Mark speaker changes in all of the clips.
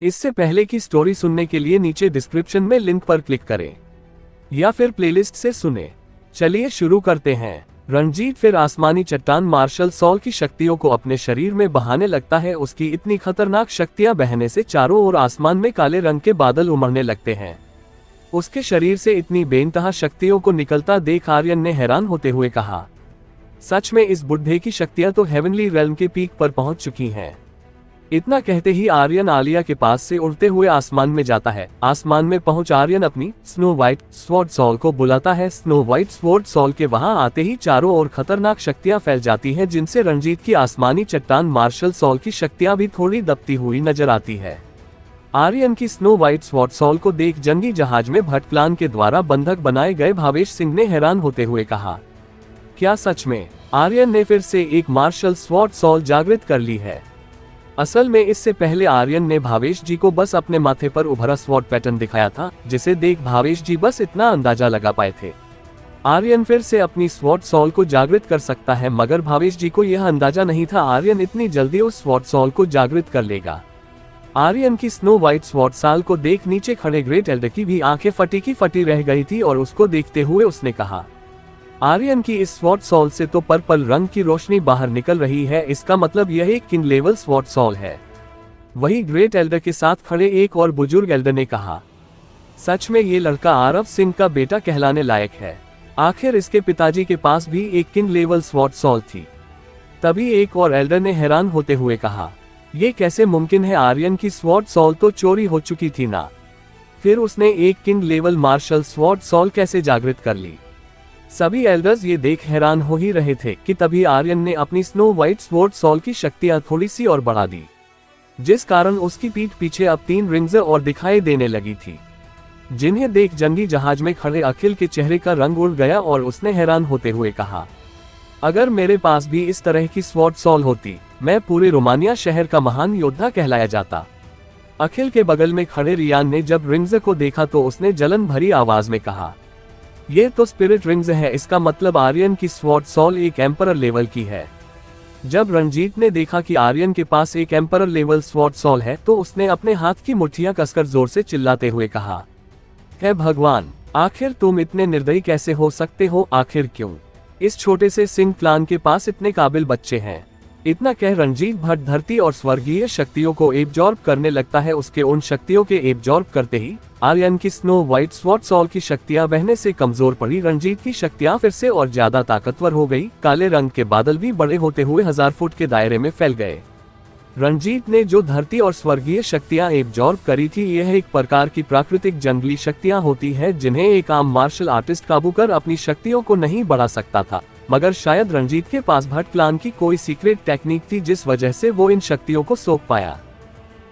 Speaker 1: इससे पहले की स्टोरी सुनने के लिए नीचे डिस्क्रिप्शन में लिंक पर क्लिक करें या फिर प्लेलिस्ट से सुने। चलिए शुरू करते हैं। रणजीत फिर आसमानी चट्टान मार्शल सॉल की शक्तियों को अपने शरीर में बहाने लगता है। उसकी इतनी खतरनाक शक्तियां बहने से चारों ओर आसमान में काले रंग के बादल उमड़ने लगते हैं। उसके शरीर से इतनी बेइंतहा शक्तियों को निकलता देख आर्यन ने हैरान होते हुए कहा, सच में इस बुड्ढे की शक्तियां तो हेवनली रेल्म के पीक पर पहुंच चुकी हैं। इतना कहते ही आर्यन आलिया के पास से उड़ते हुए आसमान में जाता है। आसमान में पहुंच आर्यन अपनी स्नो व्हाइट स्वॉर्ड सॉल को बुलाता है। स्नो व्हाइट स्वॉर्ड सॉल के वहां आते ही चारों ओर खतरनाक शक्तियां फैल जाती हैं, जिनसे रणजीत की आसमानी चट्टान मार्शल सॉल की शक्तियां भी थोड़ी दबती हुई नजर आती है। आर्यन की स्नो व्हाइट स्वॉर्ड सॉल को देख जंगी जहाज में भट्ट प्लान के द्वारा बंधक बनाए गए भावेश सिंह ने हैरान होते हुए कहा, क्या सच में आर्यन ने फिर से एक मार्शल स्वॉर्ड सॉल जागृत कर ली है? असल में इससे पहले आर्यन ने भावेश जी को बस अपने माथे पर उभरा स्वॉर्ड पैटर्न दिखाया था, जिसे देख भावेश जी बस इतना अंदाजा लगा पाए थे आर्यन फिर से अपनी स्वॉर्ड सॉल को जागृत कर सकता है, मगर भावेश जी को यह अंदाजा नहीं था आर्यन इतनी जल्दी उस स्वॉर्ड सॉल को जागृत कर लेगा। आर्यन की स्नो व्हाइट स्वॉर्ड सॉल को देख नीचे खड़े ग्रेट एल्डर की भी आंखें फटी की फटी रह गई थी और उसको देखते हुए उसने कहा, आर्यन की इस स्वॉर्ड सॉल से तो पर्पल रंग की रोशनी बाहर निकल रही है, इसका मतलब यह एक किंग लेवल स्वॉर्ड सॉल है। वही ग्रेट एल्डर के साथ खड़े एक और बुजुर्ग एल्डर ने कहा, सच में ये लड़का आरव सिंह का बेटा कहलाने लायक है। आखिर इसके पिताजी के पास भी एक किंग लेवल स्वॉर्ड सॉल थी। तभी एक और एल्डर ने हैरान होते हुए कहा, ये कैसे मुमकिन है? आर्यन की स्वॉर्ड सॉल तो चोरी हो चुकी थी ना, फिर उसने एक king level martial sword soul कैसे जागृत कर ली? सभी एल्डर्स ये देख हैरान हो ही रहे थे कि तभी आर्यन ने अपनी स्नो व्हाइट स्वॉर्ड सॉल की शक्तियां थोड़ी सी और बढ़ा दी, जिस कारण उसकी पीठ पीछे अब 3 रिंग्स और दिखाई देने लगी थी, जिन्हें देख जंगी जहाज में खड़े अखिल के चेहरे का रंग उड़ गया और उसने हैरान होते हुए कहा, अगर मेरे पास भी इस तरह की स्वॉर्ड सॉल होती, मैं पूरे रोमानिया शहर का महान योद्धा कहलाया जाता। अखिल के बगल में खड़े रियान ने जब रिंग्स को देखा तो उसने जलन भरी आवाज में कहा, ये तो स्पिरिट रिंग्स है, इसका मतलब आर्यन की स्वॉर्ड सॉल एक एम्परर लेवल की है। जब रणजीत ने देखा कि आर्यन के पास एक एम्परर लेवल स्वॉर्ड सॉल है तो उसने अपने हाथ की मुट्ठियां कसकर जोर से चिल्लाते हुए कहा, हे भगवान, आखिर तुम इतने निर्दयी कैसे हो सकते हो? आखिर क्यों इस छोटे से सिंह क्लान के पास इतने काबिल बच्चे हैं? इतना कह रणजीत भट्ट धरती और स्वर्गीय शक्तियों को एब्जॉर्ब करने लगता है। उसके उन शक्तियों के एब्जॉर्ब करते ही आर्यन की स्नो व्हाइट स्वॉर्ड सॉल की शक्तियां बहने से कमजोर पड़ी। रणजीत की शक्तियां फिर से और ज्यादा ताकतवर हो गई। काले रंग के बादल भी बड़े होते हुए 1000 फुट के दायरे में फैल गए। रणजीत ने जो धरती और स्वर्गीय शक्तियां एब्जॉर्ब करी थी, यह एक प्रकार की प्राकृतिक जंगली शक्तियां होती है, जिन्हें एक आम मार्शल आर्टिस्ट काबू कर अपनी शक्तियों को नहीं बढ़ा सकता था। मगर शायद रणजीत के पास भट्ट प्लान की कोई सीक्रेट टेक्निक थी, जिस वजह से वो इन शक्तियों को सोख पाया।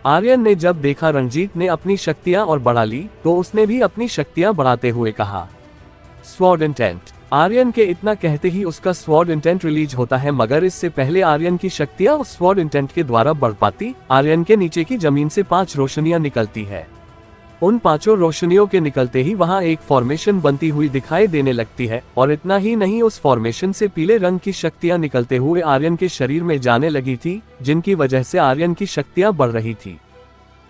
Speaker 1: आर्यन ने जब देखा रणजीत ने अपनी शक्तियां और बढ़ा ली, तो उसने भी अपनी शक्तियां बढ़ाते हुए कहा, स्वॉर्ड इंटेंट। आर्यन के इतना कहते ही उसका स्वॉर्ड इंटेंट रिलीज होता है, मगर इससे पहले आर्यन की शक्तियां उस स्वॉर्ड इंटेंट के द्वारा बढ़ पाती। आर्यन के नीचे की जमीन से 5 रोशनियां निकलती है। उन 5 रोशनियों के निकलते ही वहां एक फॉर्मेशन बनती हुई दिखाई देने लगती है, और इतना ही नहीं, उस फॉर्मेशन से पीले रंग की शक्तियां निकलते हुए आर्यन के शरीर में जाने लगी थी, जिनकी वजह से आर्यन की शक्तियां बढ़ रही थी।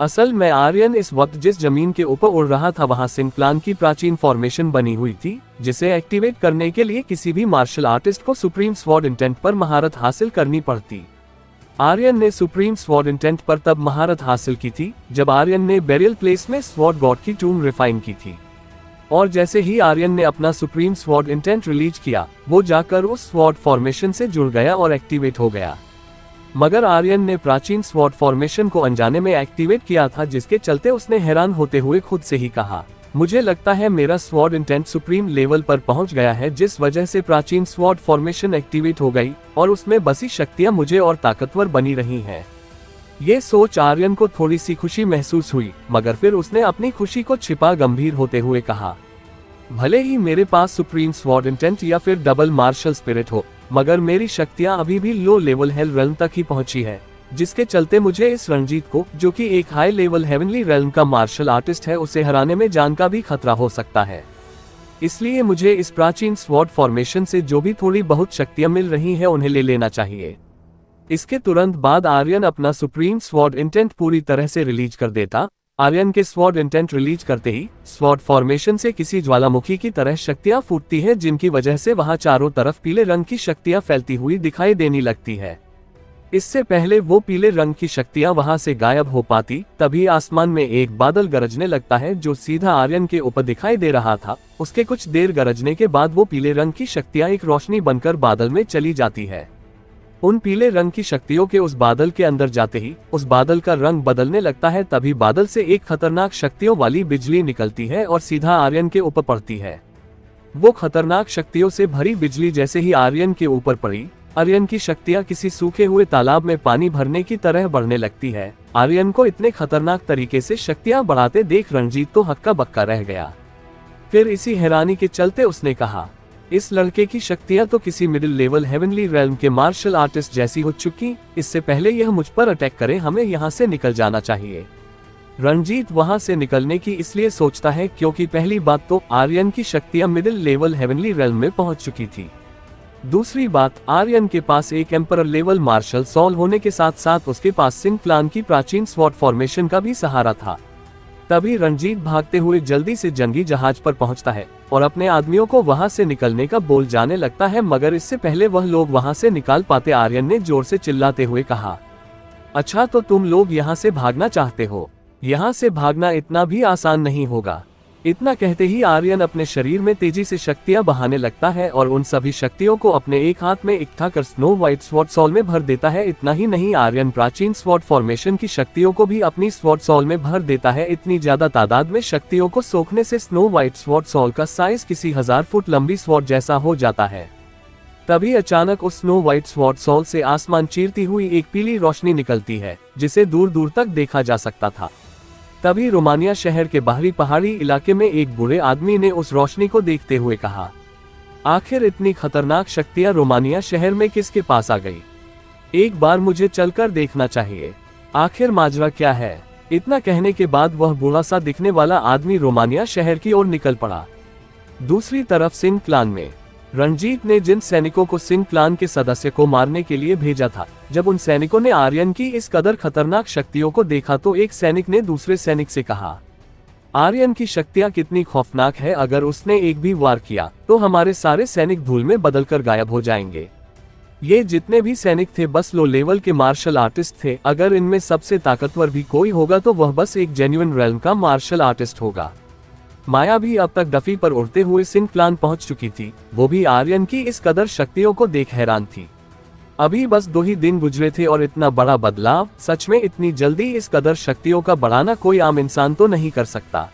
Speaker 1: असल में आर्यन इस वक्त जिस जमीन के ऊपर उड़ रहा था, वहां सिंह प्लान की प्राचीन फॉर्मेशन बनी हुई थी, जिसे एक्टिवेट करने के लिए किसी भी मार्शल आर्टिस्ट को सुप्रीम स्वॉर्ड इंटेंट पर महारत हासिल करनी पड़ती। आर्यन ने सुप्रीम स्वॉर्ड इंटेंट पर तब महारत हासिल की थी जब आर्यन ने बेरियल प्लेस में स्वॉर्ड गॉड की टूम रिफाइन की थी, और जैसे ही आर्यन ने अपना सुप्रीम स्वॉर्ड इंटेंट रिलीज किया, वो जाकर उस स्वॉर्ड फॉर्मेशन से जुड़ गया और एक्टिवेट हो गया। मगर आर्यन ने प्राचीन स्वॉर्ड फॉर्मेशन को अनजाने में एक्टिवेट किया था, जिसके चलते उसने हैरान होते हुए खुद से ही कहा, मुझे लगता है मेरा स्वॉर्ड इंटेंट सुप्रीम लेवल पर पहुंच गया है, जिस वजह से प्राचीन स्वॉर्ड फॉर्मेशन एक्टिवेट हो गई और उसमें बसी शक्तियां मुझे और ताकतवर बनी रही हैं। ये सोच आर्यन को थोड़ी सी खुशी महसूस हुई, मगर फिर उसने अपनी खुशी को छिपा गंभीर होते हुए कहा, भले ही मेरे पास सुप्रीम स्वॉर्ड इंटेंट या फिर डबल मार्शल स्पिरिट हो, मगर मेरी शक्तियां अभी भी लो लेवल हेल रेल्म तक ही पहुंची है, जिसके चलते मुझे इस रणजीत को, जो कि एक हाई लेवल हेवनली रेल्म का मार्शल आर्टिस्ट है, उसे हराने में जान का भी खतरा हो सकता है। इसलिए मुझे इस प्राचीन स्वॉर्ड फॉर्मेशन से जो भी थोड़ी बहुत शक्तियां मिल रही हैं, उन्हें ले लेना चाहिए। इसके तुरंत बाद आर्यन अपना सुप्रीम स्वॉर्ड इंटेंट पूरी तरह से रिलीज कर देता। आर्यन के स्वॉर्ड इंटेंट रिलीज करते ही स्वॉर्ड फॉर्मेशन से किसी ज्वालामुखी की तरह शक्तियां फूटती है, जिनकी वजह से वहां चारों तरफ पीले रंग की शक्तियां फैलती हुई दिखाई देने लगती है। इससे पहले वो पीले रंग की शक्तियां वहां से गायब हो पाती, तभी आसमान में एक बादल गरजने लगता है जो सीधा आर्यन के ऊपर दिखाई दे रहा था। उसके कुछ देर गरजने के बाद वो पीले रंग की शक्तियां एक रोशनी बनकर बादल में चली जाती है। उन पीले रंग की शक्तियों के उस बादल के अंदर जाते ही उस बादल का रंग बदलने लगता है। तभी बादल से एक खतरनाक शक्तियों वाली बिजली निकलती है और सीधा आर्यन के ऊपर पड़ती है। वो खतरनाक शक्तियों से भरी बिजली जैसे ही आर्यन के ऊपर पड़ी, आर्यन की शक्तियां किसी सूखे हुए तालाब में पानी भरने की तरह बढ़ने लगती है। आर्यन को इतने खतरनाक तरीके से शक्तियां बढ़ाते देख रणजीत तो हक्का बक्का रह गया। फिर इसी हैरानी के चलते उसने कहा, इस लड़के की शक्तियां तो किसी मिडिल लेवल हेवनली रेल्म के मार्शल आर्टिस्ट जैसी हो चुकी। इससे पहले यह मुझ पर अटैक करे, हमें यहाँ से निकल जाना चाहिए। रणजीत वहां से निकलने की इसलिए सोचता है क्योंकि पहली बात तो आर्यन की शक्तियां मिडिल लेवल हेवनली रेल्म में पहुंच चुकी थी। दूसरी बात, आर्यन के पास एक एम्परर लेवल मार्शल सॉल होने के साथ साथ उसके पास सिंह क्लान की प्राचीन स्वॉर्ड फॉर्मेशन का भी सहारा था। तभी रणजीत भागते हुए जल्दी से जंगी जहाज पर पहुंचता है और अपने आदमियों को वहां से निकलने का बोल जाने लगता है, मगर इससे पहले वह लोग वहां से निकाल पाते आर्यन ने जोर से चिल्लाते हुए कहा, अच्छा तो तुम लोग यहाँ से भागना चाहते हो? यहाँ से भागना इतना भी आसान नहीं होगा। इतना कहते ही आर्यन अपने शरीर में तेजी से शक्तियां बहाने लगता है और उन सभी शक्तियों को अपने एक हाथ में इकट्ठा कर स्नो व्हाइट स्वॉर्ड सॉल में भर देता है। इतना ही नहीं, आर्यन प्राचीन स्वॉर्ड फॉर्मेशन की शक्तियों को भी अपनी स्वॉर्ड सॉल में भर देता है। इतनी ज्यादा तादाद में शक्तियों को सोखने से स्नो व्हाइट स्वॉर्ड सॉल का साइज किसी 1000 फुट लंबी स्वॉर्ड जैसा हो जाता है। तभी अचानक उस स्नो व्हाइट स्वॉर्ड सॉल से आसमान चीरती हुई एक पीली रोशनी निकलती है, जिसे दूर दूर तक देखा जा सकता था। तभी रोमानिया शहर के बाहरी पहाड़ी इलाके में एक बूढ़े आदमी ने उस रोशनी को देखते हुए कहा, आखिर इतनी खतरनाक शक्तियां रोमानिया शहर में किसके पास आ गई? एक बार मुझे चलकर देखना चाहिए, आखिर माजरा क्या है। इतना कहने के बाद वह बूढ़ा सा दिखने वाला आदमी रोमानिया शहर की ओर निकल पड़ा। दूसरी तरफ सिंह क्लान में रणजीत ने जिन सैनिकों को सिंह क्लान के सदस्य को मारने के लिए भेजा था, जब उन सैनिकों ने आर्यन की इस कदर खतरनाक शक्तियों को देखा तो एक सैनिक ने दूसरे सैनिक से कहा, आर्यन की शक्तियां कितनी खौफनाक है, अगर उसने एक भी वार किया तो हमारे सारे सैनिक धूल में बदलकर गायब हो जाएंगे। ये जितने भी सैनिक थे बस लो लेवल के मार्शल आर्टिस्ट थे। अगर इनमें सबसे ताकतवर भी कोई होगा तो वह बस एक जेन्युइन रेल्म का मार्शल आर्टिस्ट होगा। माया भी अब तक डफी पर उड़ते हुए सिंह क्लान पहुंच चुकी थी। वो भी आर्यन की इस कदर शक्तियों को देख हैरान थी। अभी बस 2 ही दिन गुजरे थे और इतना बड़ा बदलाव, सच में इतनी जल्दी इस कदर शक्तियों का बढ़ाना कोई आम इंसान तो नहीं कर सकता।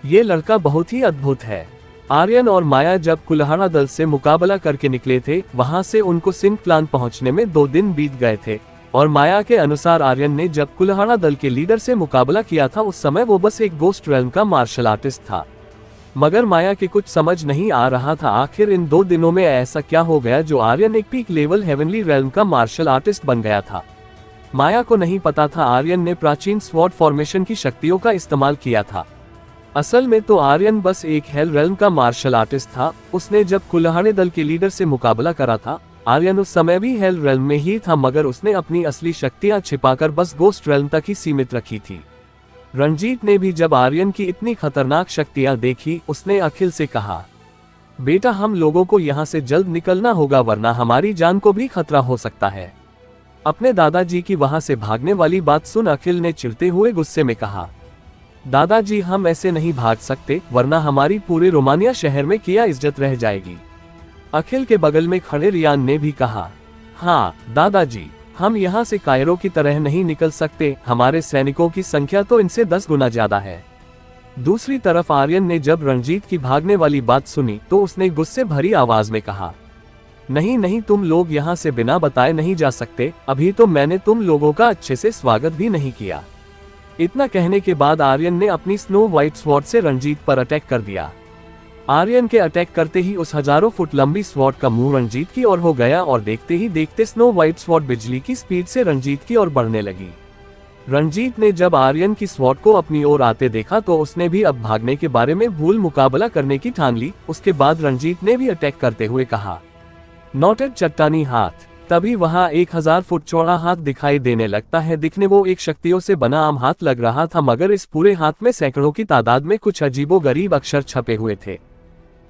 Speaker 1: ये लड़का बहुत ही अद्भुत है। आर्यन और माया जब कुल्हाड़ा दल से मुकाबला करके निकले थे, वहां से उनको सिंह क्लान पहुंचने में 2 दिन बीत गए थे और माया के अनुसार आर्यन ने जब कुल्हाड़ा दल के लीडर से मुकाबला किया था उस समय वो बस एक गोस्ट रेल्म का मार्शल आर्टिस्ट था। मगर माया के कुछ समझ नहीं आ रहा था, आखिर इन 2 दिनों में ऐसा क्या हो गया जो आर्यन एक पीक लेवल हेवनली रेल्म का मार्शल आर्टिस्ट बन गया था। माया को नहीं पता था आर्यन ने प्राचीन स्वॉर्ड फॉर्मेशन की शक्तियों का इस्तेमाल किया था। असल में तो आर्यन बस एक हेल रेल्म का मार्शल आर्टिस्ट था। उसने जब कुल्हाड़े दल के लीडर से मुकाबला करा था, आर्यन उस समय भी हेल रेल्म में ही था, मगर उसने अपनी असली शक्तियां छिपाकर बस गोस्ट रेल्म तक ही सीमित रखी थी। रणजीत ने भी जब आर्यन की इतनी खतरनाक शक्तियां देखी, उसने अखिल से कहा, बेटा हम लोगों को यहाँ से जल्द निकलना होगा वरना हमारी जान को भी खतरा हो सकता है। अपने दादाजी की वहां से भागने वाली बात सुन अखिल ने चिढ़ते हुए गुस्से में कहा, दादाजी हम ऐसे नहीं भाग सकते वरना हमारी पूरे रोमानिया शहर में क्या इज्जत रह जाएगी। अखिल के बगल में खड़े रियान ने भी कहा, हाँ दादाजी हम यहाँ से कायरों की तरह नहीं निकल सकते, हमारे सैनिकों की संख्या तो इनसे 10 गुना ज्यादा है। दूसरी तरफ आर्यन ने जब रणजीत की भागने वाली बात सुनी तो उसने गुस्से भरी आवाज में कहा, नहीं नहीं तुम लोग यहाँ से बिना बताए नहीं जा सकते, अभी तो मैंने तुम लोगों का अच्छे से स्वागत भी नहीं किया। इतना कहने के बाद आर्यन ने अपनी स्नो व्हाइट स्वॉर्ड से रणजीत पर अटैक कर दिया। आर्यन के अटैक करते ही उस हजारों फुट लंबी स्वॉर्ड का मुंह रणजीत की ओर हो गया और देखते ही देखते स्नो व्हाइट स्वॉर्ड बिजली की स्पीड से रणजीत की ओर बढ़ने लगी। रणजीत ने जब आर्यन की स्वॉर्ड को अपनी ओर आते देखा तो उसने भी अब भागने के बारे में भूल मुकाबला करने की ठान ली। उसके बाद रणजीत ने भी अटैक करते हुए कहा, नोटेड चट्टानी हाथ। तभी वहां 1000 फुट चौड़ा हाथ दिखाई देने लगता है। दिखने वो एक शक्तियों से बना आम हाथ लग रहा था, मगर इस पूरे हाथ में सैकड़ों की तादाद में कुछ अजीबोगरीब अक्षर छपे हुए थे।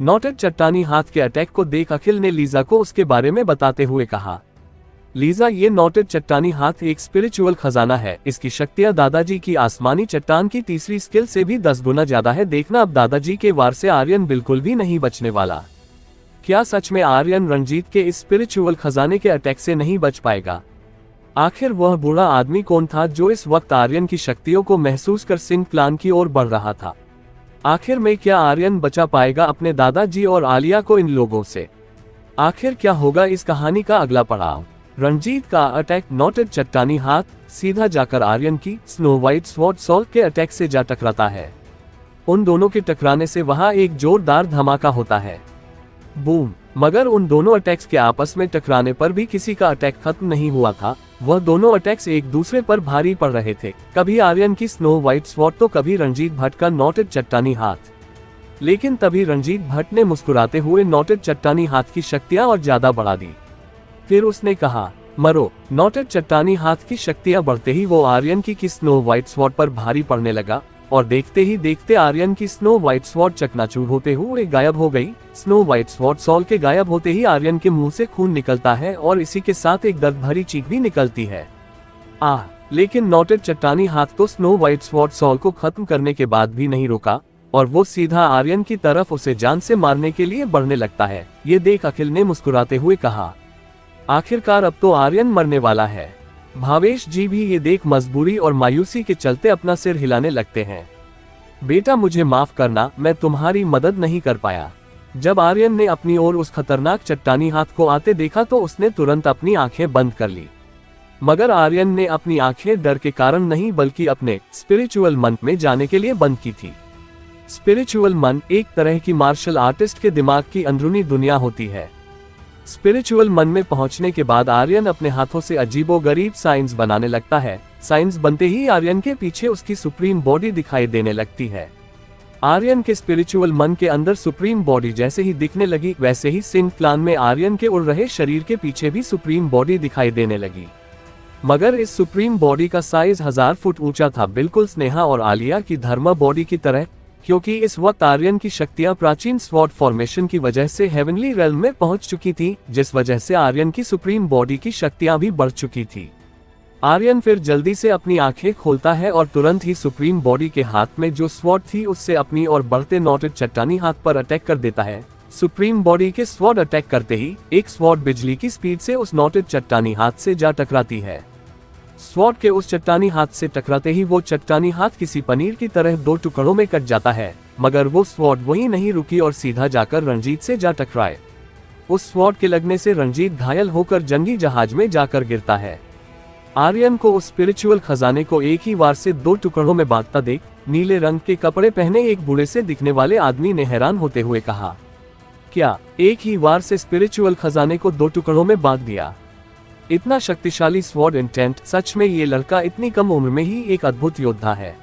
Speaker 1: नोटेड चट्टानी हाथ के अटैक को देख अखिल ने लीजा को उसके बारे में बताते हुए कहा, लीजा, ये नोटेड चट्टानी हाथ एक स्पिरिचुअल खजाना है। इसकी शक्तियां दादाजी की आसमानी चट्टान की तीसरी स्किल से भी 10 गुना ज्यादा है। देखना, अब दादाजी के वार से आर्यन बिल्कुल भी नहीं बचने वाला। क्या सच में आर्यन रंजीत के इस स्पिरिचुअल खजाने के अटैक से नहीं बच पाएगा? आखिर वह बूढ़ा आदमी कौन था जो इस वक्त आर्यन की शक्तियों को महसूस कर सिंह प्लान की ओर बढ़ रहा था? आखिर में क्या आर्यन बचा पाएगा अपने दादाजी और आलिया को इन लोगों से? आखिर क्या होगा इस कहानी का अगला पड़ाव? रंजीत का अटैक। नोटेड चट्टानी हाथ सीधा जाकर आर्यन की स्नो व्हाइट स्वॉर्ड सॉल्ट के अटैक से जा टकराता है। उन दोनों के टकराने से वहां एक जोरदार धमाका होता है। बूम! मगर उन दोनों अटैक्स के आपस में टकराने पर भी किसी का अटैक खत्म नहीं हुआ था। वह दोनों अटैक्स एक दूसरे पर भारी पड़ रहे थे, कभी आर्यन की स्नो व्हाइट स्वॉर्ड तो कभी रंजीत भट्ट का नोटेड चट्टानी हाथ। लेकिन तभी रंजीत भट्ट ने मुस्कुराते हुए नोटेड चट्टानी हाथ की शक्तियां और ज्यादा बढ़ा दी। फिर उसने कहा, मरो। नोटेड चट्टानी हाथ की शक्तियां बढ़ते ही वो आर्यन की स्नो व्हाइट स्वॉर्ड पर भारी पड़ने लगा और देखते ही देखते आर्यन की स्नो व्हाइट स्वॉर्ड चकनाचूर होते हुए गायब हो गई। स्नो व्हाइट स्वॉर्ड सॉल के गायब होते ही आर्यन के मुंह से खून निकलता है और इसी के साथ एक दर्द भरी चीख भी निकलती है। लेकिन नोटेड चट्टानी हाथ तो स्नो व्हाइट स्वॉर्ड सॉल को खत्म करने के बाद भी नहीं रुका और वो सीधा आर्यन की तरफ उसे जान से मारने के लिए बढ़ने लगता है। ये देख अखिल ने मुस्कुराते हुए कहा, आखिरकार अब तो आर्यन मरने वाला है। भावेश जी भी ये देख मजबूरी और मायूसी के चलते अपना सिर हिलाने लगते हैं। बेटा, मुझे माफ करना, मैं तुम्हारी मदद नहीं कर पाया। जब आर्यन ने अपनी ओर उस खतरनाक चट्टानी हाथ को आते देखा तो उसने तुरंत अपनी आंखें बंद कर ली। मगर आर्यन ने अपनी आंखें डर के कारण नहीं बल्कि अपने स्पिरिचुअल मन में जाने के लिए बंद की थी। स्पिरिचुअल मन एक तरह की मार्शल आर्टिस्ट के दिमाग की अंदरूनी दुनिया होती है। स्पिरिचुअल मन में पहुंचने के बाद आर्यन अपने हाथों से अजीबोगरीब साइंस बनाने लगता है। साइंस बनते ही आर्यन के पीछे उसकी सुप्रीम बॉडी दिखाई देने लगती है। आर्यन के स्पिरिचुअल मन के अंदर सुप्रीम बॉडी जैसे ही दिखने लगी, वैसे ही सिंह प्लान में आर्यन के उड़ रहे शरीर के पीछे भी सुप्रीम बॉडी दिखाई देने लगी। मगर इस सुप्रीम बॉडी का साइज 1000 फुट ऊंचा था, बिल्कुल स्नेहा और आलिया की धर्मा बॉडी की तरह, क्योंकि इस वक्त आर्यन की शक्तियां प्राचीन स्वॉर्ड फॉर्मेशन की वजह से हेवनली रेल्म में पहुंच चुकी थी, जिस वजह से आर्यन की सुप्रीम बॉडी की शक्तियां भी बढ़ चुकी थी। आर्यन फिर जल्दी से अपनी आंखें खोलता है और तुरंत ही सुप्रीम बॉडी के हाथ में जो स्वॉर्ड थी उससे अपनी और बढ़ते नोटेड चट्टानी हाथ पर अटैक कर देता है। सुप्रीम बॉडी के स्वॉर्ड अटैक करते ही एक स्वॉर्ड बिजली की स्पीड से उस नोटेड चट्टानी हाथ से जा टकराती है। स्वॉर्ड के उस चट्टानी हाथ से टकराते ही वो चट्टानी हाथ किसी पनीर की तरह 2 टुकड़ों में कट जाता है, मगर वो स्वॉर्ड वहीं नहीं रुकी और सीधा जाकर रंजीत से जा टकराए। उस स्वॉर्ड के लगने से रंजीत घायल होकर जंगी जहाज में जाकर गिरता है। आर्यन को उस स्पिरिचुअल खजाने को एक ही वार से 2 टुकड़ों में बांटता देख नीले रंग के कपड़े पहने एक बूढ़े से दिखने वाले आदमी ने हैरान होते हुए कहा, क्या एक ही वार से स्पिरिचुअल खजाने को 2 टुकड़ों में बांट दिया? इतना शक्तिशाली स्वॉर्ड इंटेंट, सच में ये लड़का इतनी कम उम्र में ही एक अद्भुत योद्धा है।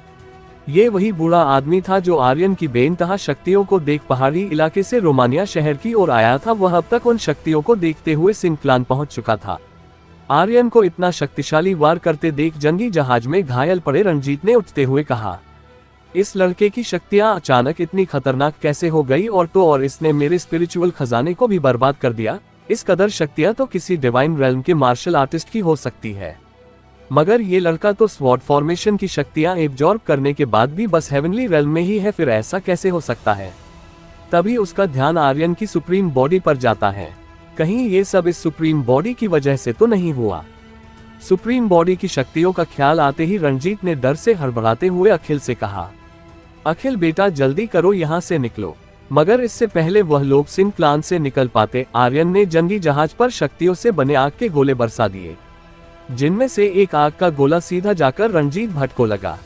Speaker 1: ये वही बूढ़ा आदमी था जो आर्यन की बेइंतहा शक्तियों को देख पहाड़ी इलाके से रोमानिया शहर की ओर आया था। वह अब तक उन शक्तियों को देखते हुए सिंह प्लान पहुंच चुका था। आर्यन को इतना शक्तिशाली वार करते देख जंगी जहाज में घायल पड़े रंजीत ने उठते हुए कहा, इस लड़के की शक्तियां अचानक इतनी खतरनाक कैसे हो गई, और इसने मेरे स्पिरिचुअल खजाने को भी बर्बाद कर दिया। इस कदर शक्तियां तो किसी डिवाइन रेल्म के मार्शल आर्टिस्ट की हो सकती है, मगर ये लड़का तो स्वॉर्ड फॉर्मेशन की शक्तियां एब्जॉर्ब करने के बाद भी बस हेवनली रेल्म में ही है। फिर ऐसा कैसे हो सकता है? तभी उसका ध्यान आर्यन की सुप्रीम बॉडी पर जाता है। कहीं ये सब इस सुप्रीम बॉडी की वजह से तो नहीं हुआ? सुप्रीम बॉडी की शक्तियों का ख्याल आते ही रंजीत ने डर से हड़बड़ाते हुए अखिल से कहा, अखिल बेटा जल्दी करो, यहाँ से निकलो। मगर इससे पहले वह लोग सिंह प्लान से निकल पाते, आर्यन ने जंगी जहाज पर शक्तियों से बने आग के गोले बरसा दिए, जिनमें से एक आग का गोला सीधा जाकर रंजीत भट्ट को लगा।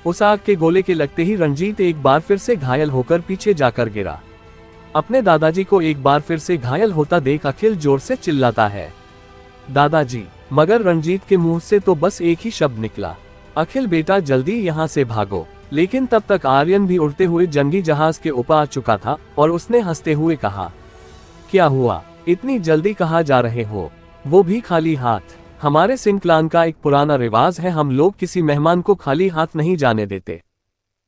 Speaker 1: उस आग के गोले के लगते ही रंजीत एक बार फिर से घायल होकर पीछे जाकर गिरा। अपने दादाजी को एक बार फिर से घायल होता देख अखिल जोर से चिल्लाता है, दादाजी। मगर रंजीत के मुंह से तो बस एक ही शब्द निकला, अखिल बेटा जल्दी यहाँ से भागो। लेकिन तब तक आर्यन भी उड़ते हुए जंगी जहाज के ऊपर आ चुका था और उसने हंसते हुए कहा, क्या हुआ, इतनी जल्दी कहाँ जा रहे हो? वो भी खाली हाथ। हमारे सिंह क्लान का एक पुराना रिवाज है, हम लोग किसी मेहमान को खाली हाथ नहीं जाने देते।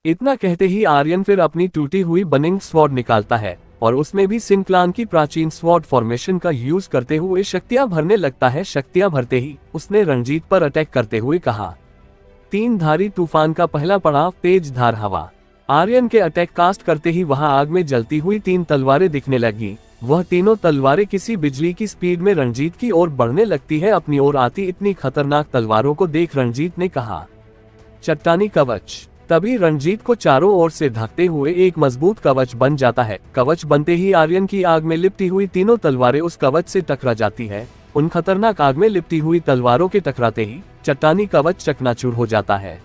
Speaker 1: इतना कहते ही आर्यन फिर अपनी टूटी हुई बनिंग स्वॉर्ड निकालता है और उसमें भी सिंह क्लान की प्राचीन स्वॉर्ड फॉर्मेशन का यूज करते हुए शक्तियां भरने लगता है। शक्तियां भरते ही उसने रणजीत पर अटैक करते हुए कहा, 3 धारी तूफान का पहला पड़ाव, तेज धार हवा। आर्यन के अटैक कास्ट करते ही वहां आग में जलती हुई 3 तलवारें दिखने लगी। वह तीनों तलवारें किसी बिजली की स्पीड में रणजीत की ओर बढ़ने लगती है। अपनी ओर आती इतनी खतरनाक तलवारों को देख रणजीत ने कहा, चट्टानी कवच। तभी रणजीत को चारों ओर से ढकते हुए एक मजबूत कवच बन जाता है। कवच बनते ही आर्यन की आग में लिपटी हुई तीनों तलवारें उस कवच से टकरा जाती है। उन खतरनाक आग में लिपटी हुई तलवारों के टकराते ही चट्टानी कवच चकनाचूर हो जाता है।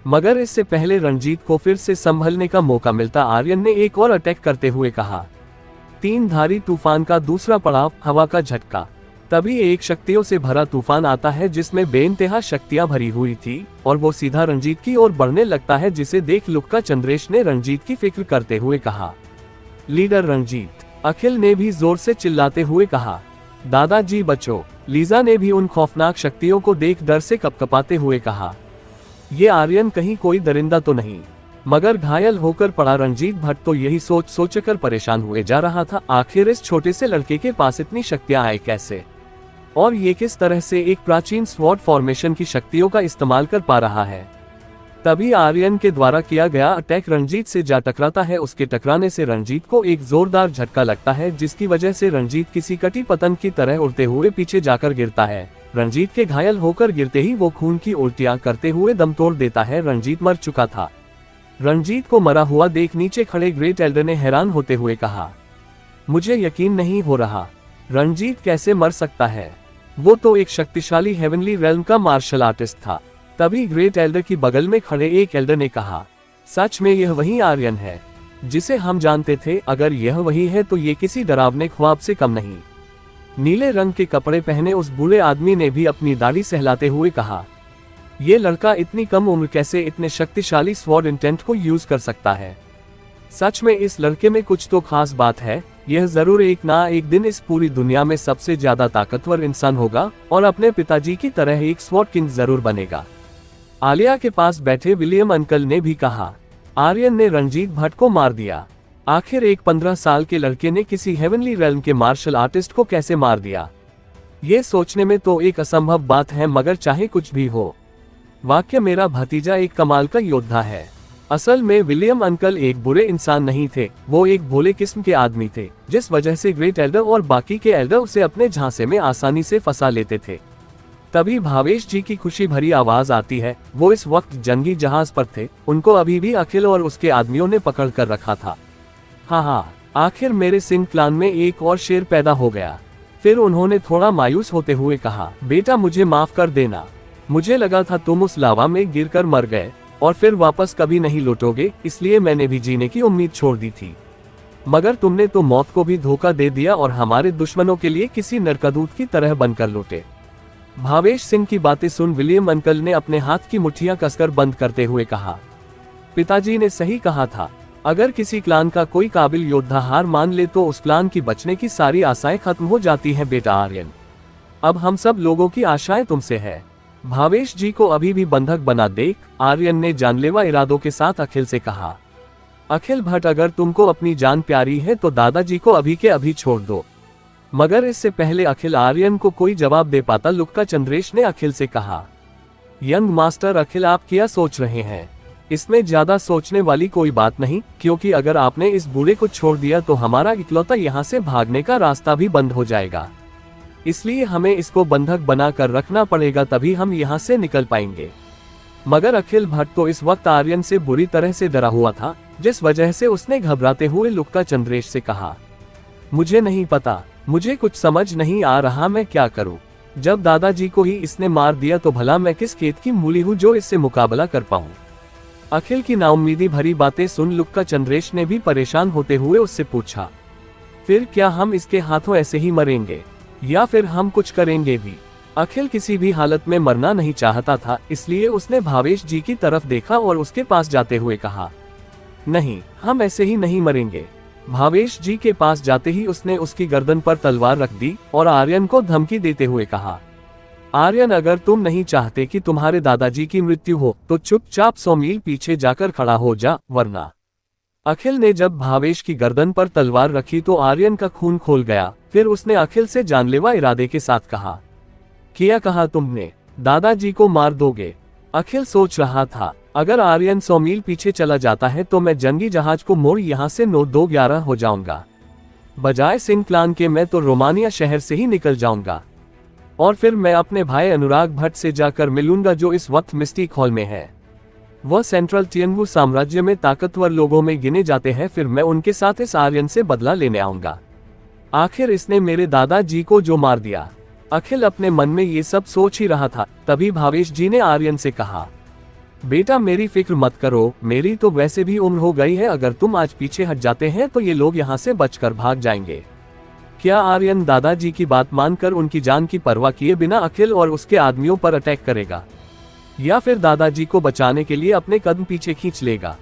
Speaker 1: मगर इससे पहले रणजीत को फिर से संभलने का मौका मिलता, आर्यन ने एक और अटैक करते हुए कहा, 3 धारी तूफान का दूसरा पड़ाव, हवा का झटका। तभी एक शक्तियों से भरा तूफान आता है जिसमें बेइंतहा शक्तियां भरी हुई थी और वो सीधा रणजीत की ओर बढ़ने लगता है, जिसे देख लुक्का चंद्रेश ने रणजीत की फिक्र करते हुए कहा, लीडर रंजीत। अखिल ने भी जोर से चिल्लाते हुए कहा, दादाजी बचो। लीजा ने भी उन खौफनाक शक्तियों को देख डर से कपकपाते हुए कहा, ये आर्यन कहीं कोई दरिंदा तो नहीं। मगर घायल होकर पड़ा रणजीत भट्ट तो यही सोच सोचकर परेशान हुए जा रहा था, आखिर इस छोटे से लड़के के पास इतनी शक्तियां आए कैसे, और ये किस तरह से एक प्राचीन स्वॉर्ड फॉर्मेशन की शक्तियों का इस्तेमाल कर पा रहा है। तभी आर्यन के द्वारा किया गया अटैक रणजीत से जा टकराता है। उसके टकराने से रणजीत को एक जोरदार झटका लगता है, जिसकी वजह से रणजीत किसी कटी पतंग की तरह उड़ते हुए पीछे जाकर गिरता है। रणजीत के घायल होकर गिरते ही वो खून की उल्टियां करते हुए दम तोड़ देता है। रणजीत मर चुका था। रणजीत को मरा हुआ देख नीचे खड़े ग्रेट एल्डर ने हैरान होते हुए कहा, मुझे यकीन नहीं हो रहा, रणजीत कैसे मर सकता है? वो तो एक शक्तिशाली हेवनली रेल्म का मार्शल आर्टिस्ट था। तभी ग्रेट एल्डर की बगल में खड़े एक एल्डर ने कहा, सच में यह वही आर्यन है जिसे हम जानते थे। अगर यह वही है तो ये किसी डरावने ख्वाब से कम नहीं। नीले रंग के कपड़े पहने उस बूढ़े आदमी ने भी अपनी दाढ़ी सहलाते हुए कहा, ये लड़का इतनी कम उम्र कैसे इतने शक्तिशाली स्वॉर्ड इंटेंट को यूज कर सकता है? सच में इस लड़के में कुछ तो खास बात है। यह जरूर एक ना एक दिन इस पूरी दुनिया में सबसे ज्यादा ताकतवर इंसान होगा और अपने पिताजी की तरह एक स्वॉर्ड किंग जरूर बनेगा। आलिया के पास बैठे विलियम अंकल ने भी कहा, आर्यन ने रणजीत भट्ट को मार दिया। आखिर एक 15 साल के लड़के ने किसी हेवनली रेल्म के मार्शल आर्टिस्ट को कैसे मार दिया? ये सोचने में तो एक असंभव बात है, मगर चाहे कुछ भी हो, वाकई मेरा भतीजा एक कमाल का योद्धा है। असल में विलियम अंकल एक बुरे इंसान नहीं थे, वो एक भोले किस्म के आदमी थे, जिस वजह से ग्रेट एल्डर और बाकी के एल्डर उसे अपने झांसे में आसानी से फंसा लेते थे। तभी भावेश जी की खुशी भरी आवाज आती है। वो इस वक्त जंगी जहाज पर थे। उनको अभी भी अखिल और उसके आदमियों ने पकड़ कर रखा था। हाँ, आखिर मेरे सिंह क्लान में एक और शेर पैदा हो गया। फिर उन्होंने थोड़ा मायूस होते हुए कहा, बेटा मुझे माफ कर देना, मुझे लगा था तुम उस लावा में गिरकर मर गए और फिर वापस कभी नहीं लौटोगे, इसलिए मैंने भी जीने की उम्मीद छोड़ दी थी। मगर तुमने तो मौत को भी धोखा दे दिया और हमारे दुश्मनों के लिए किसी नरकदूत की तरह बनकर लौटे। भावेश सिंह की बातें सुन विलियम अंकल ने अपने हाथ की मुट्ठियां कसकर बंद करते हुए कहा, पिताजी ने सही कहा था। अगर किसी क्लान का कोई काबिल योद्धा हार मान ले तो उस क्लान की बचने की सारी आशाएं खत्म हो जाती हैं बेटा आर्यन। अब हम सब लोगों की आशाएं तुमसे है। भावेश जी को अभी भी बंधक बना देख, आर्यन ने जानलेवा इरादों के साथ अखिल से कहा। अखिल भट्ट, अगर तुमको अपनी जान प्यारी है तो दादाजी को अभी के अभी छोड़ दो। मगर इससे पहले अखिल आर्यन को कोई जवाब दे पाता, लुक्का चंद्रेश ने अखिल से कहा, यंग मास्टर अखिल, आप क्या सोच रहे हैं? इसमें ज्यादा सोचने वाली कोई बात नहीं, क्योंकि अगर आपने इस बूढ़े को छोड़ दिया तो हमारा इकलौता यहाँ से भागने का रास्ता भी बंद हो जाएगा। इसलिए हमें इसको बंधक बना कर रखना पड़ेगा, तभी हम यहाँ से निकल पाएंगे। मगर अखिल भट्ट तो इस वक्त आर्यन से बुरी तरह से डरा हुआ था, जिस वजह से उसने घबराते हुए लुक्का चंद्रेश से कहा, मुझे नहीं पता, मुझे कुछ समझ नहीं आ रहा, मैं क्या करूं? जब दादाजी को ही इसने मार दिया तो भला मैं किस खेत की मूली हूं जो इससे मुकाबला कर पाऊं? अखिल की नाउम्मीदी भरी बातें सुन लुक्का चंद्रेश ने भी परेशान होते हुए उससे पूछा, फिर क्या हम इसके हाथों ऐसे ही मरेंगे या फिर हम कुछ करेंगे भी? अखिल किसी भी हालत में मरना नहीं चाहता था, इसलिए उसने भावेश जी की तरफ देखा और उसके पास जाते हुए कहा, नहीं, हम ऐसे ही नहीं मरेंगे। भावेश जी के पास जाते ही उसने उसकी गर्दन पर तलवार रख दी और आर्यन को धमकी देते हुए कहा, आर्यन, अगर तुम नहीं चाहते कि तुम्हारे दादाजी की मृत्यु हो तो चुपचाप 100 मील पीछे जाकर खड़ा हो जा, वरना। अखिल ने जब भावेश की गर्दन पर तलवार रखी तो आर्यन का खून खोल गया। फिर उसने अखिल से जानलेवा इरादे के साथ कहा, क्या कहा तुमने? दादाजी को मार दोगे? अखिल सोच रहा था, अगर आर्यन 100 मील पीछे चला जाता है तो मैं जंगी जहाज को मोड़ यहाँ से 9-2-11 हो जाऊंगा। बजाय सिंह क्लान के मैं तो रोमानिया शहर से ही निकल जाऊंगा और फिर मैं अपने भाई अनुराग भट्ट से जाकर मिलूंगा जो इस वक्त मिस्टिक हॉल में है। वह सेंट्रल टियनवू साम्राज्य में ताकतवर लोगों में गिने जाते हैं। फिर मैं उनके साथ इस आर्यन से बदला लेने आऊंगा। आखिर इसने मेरे दादाजी को जो मार दिया। अखिल अपने मन में ये सब सोच ही रहा था, तभी भावेश जी ने आर्यन से कहा, बेटा मेरी फिक्र मत करो, मेरी तो वैसे भी उम्र हो गई है। अगर तुम आज पीछे हट जाते हैं तो ये लोग यहाँ से बचकर भाग जाएंगे। क्या आर्यन दादाजी की बात मानकर उनकी जान की परवाह किए बिना अखिल और उसके आदमियों पर अटैक करेगा, या फिर दादाजी को बचाने के लिए अपने कदम पीछे खींच लेगा?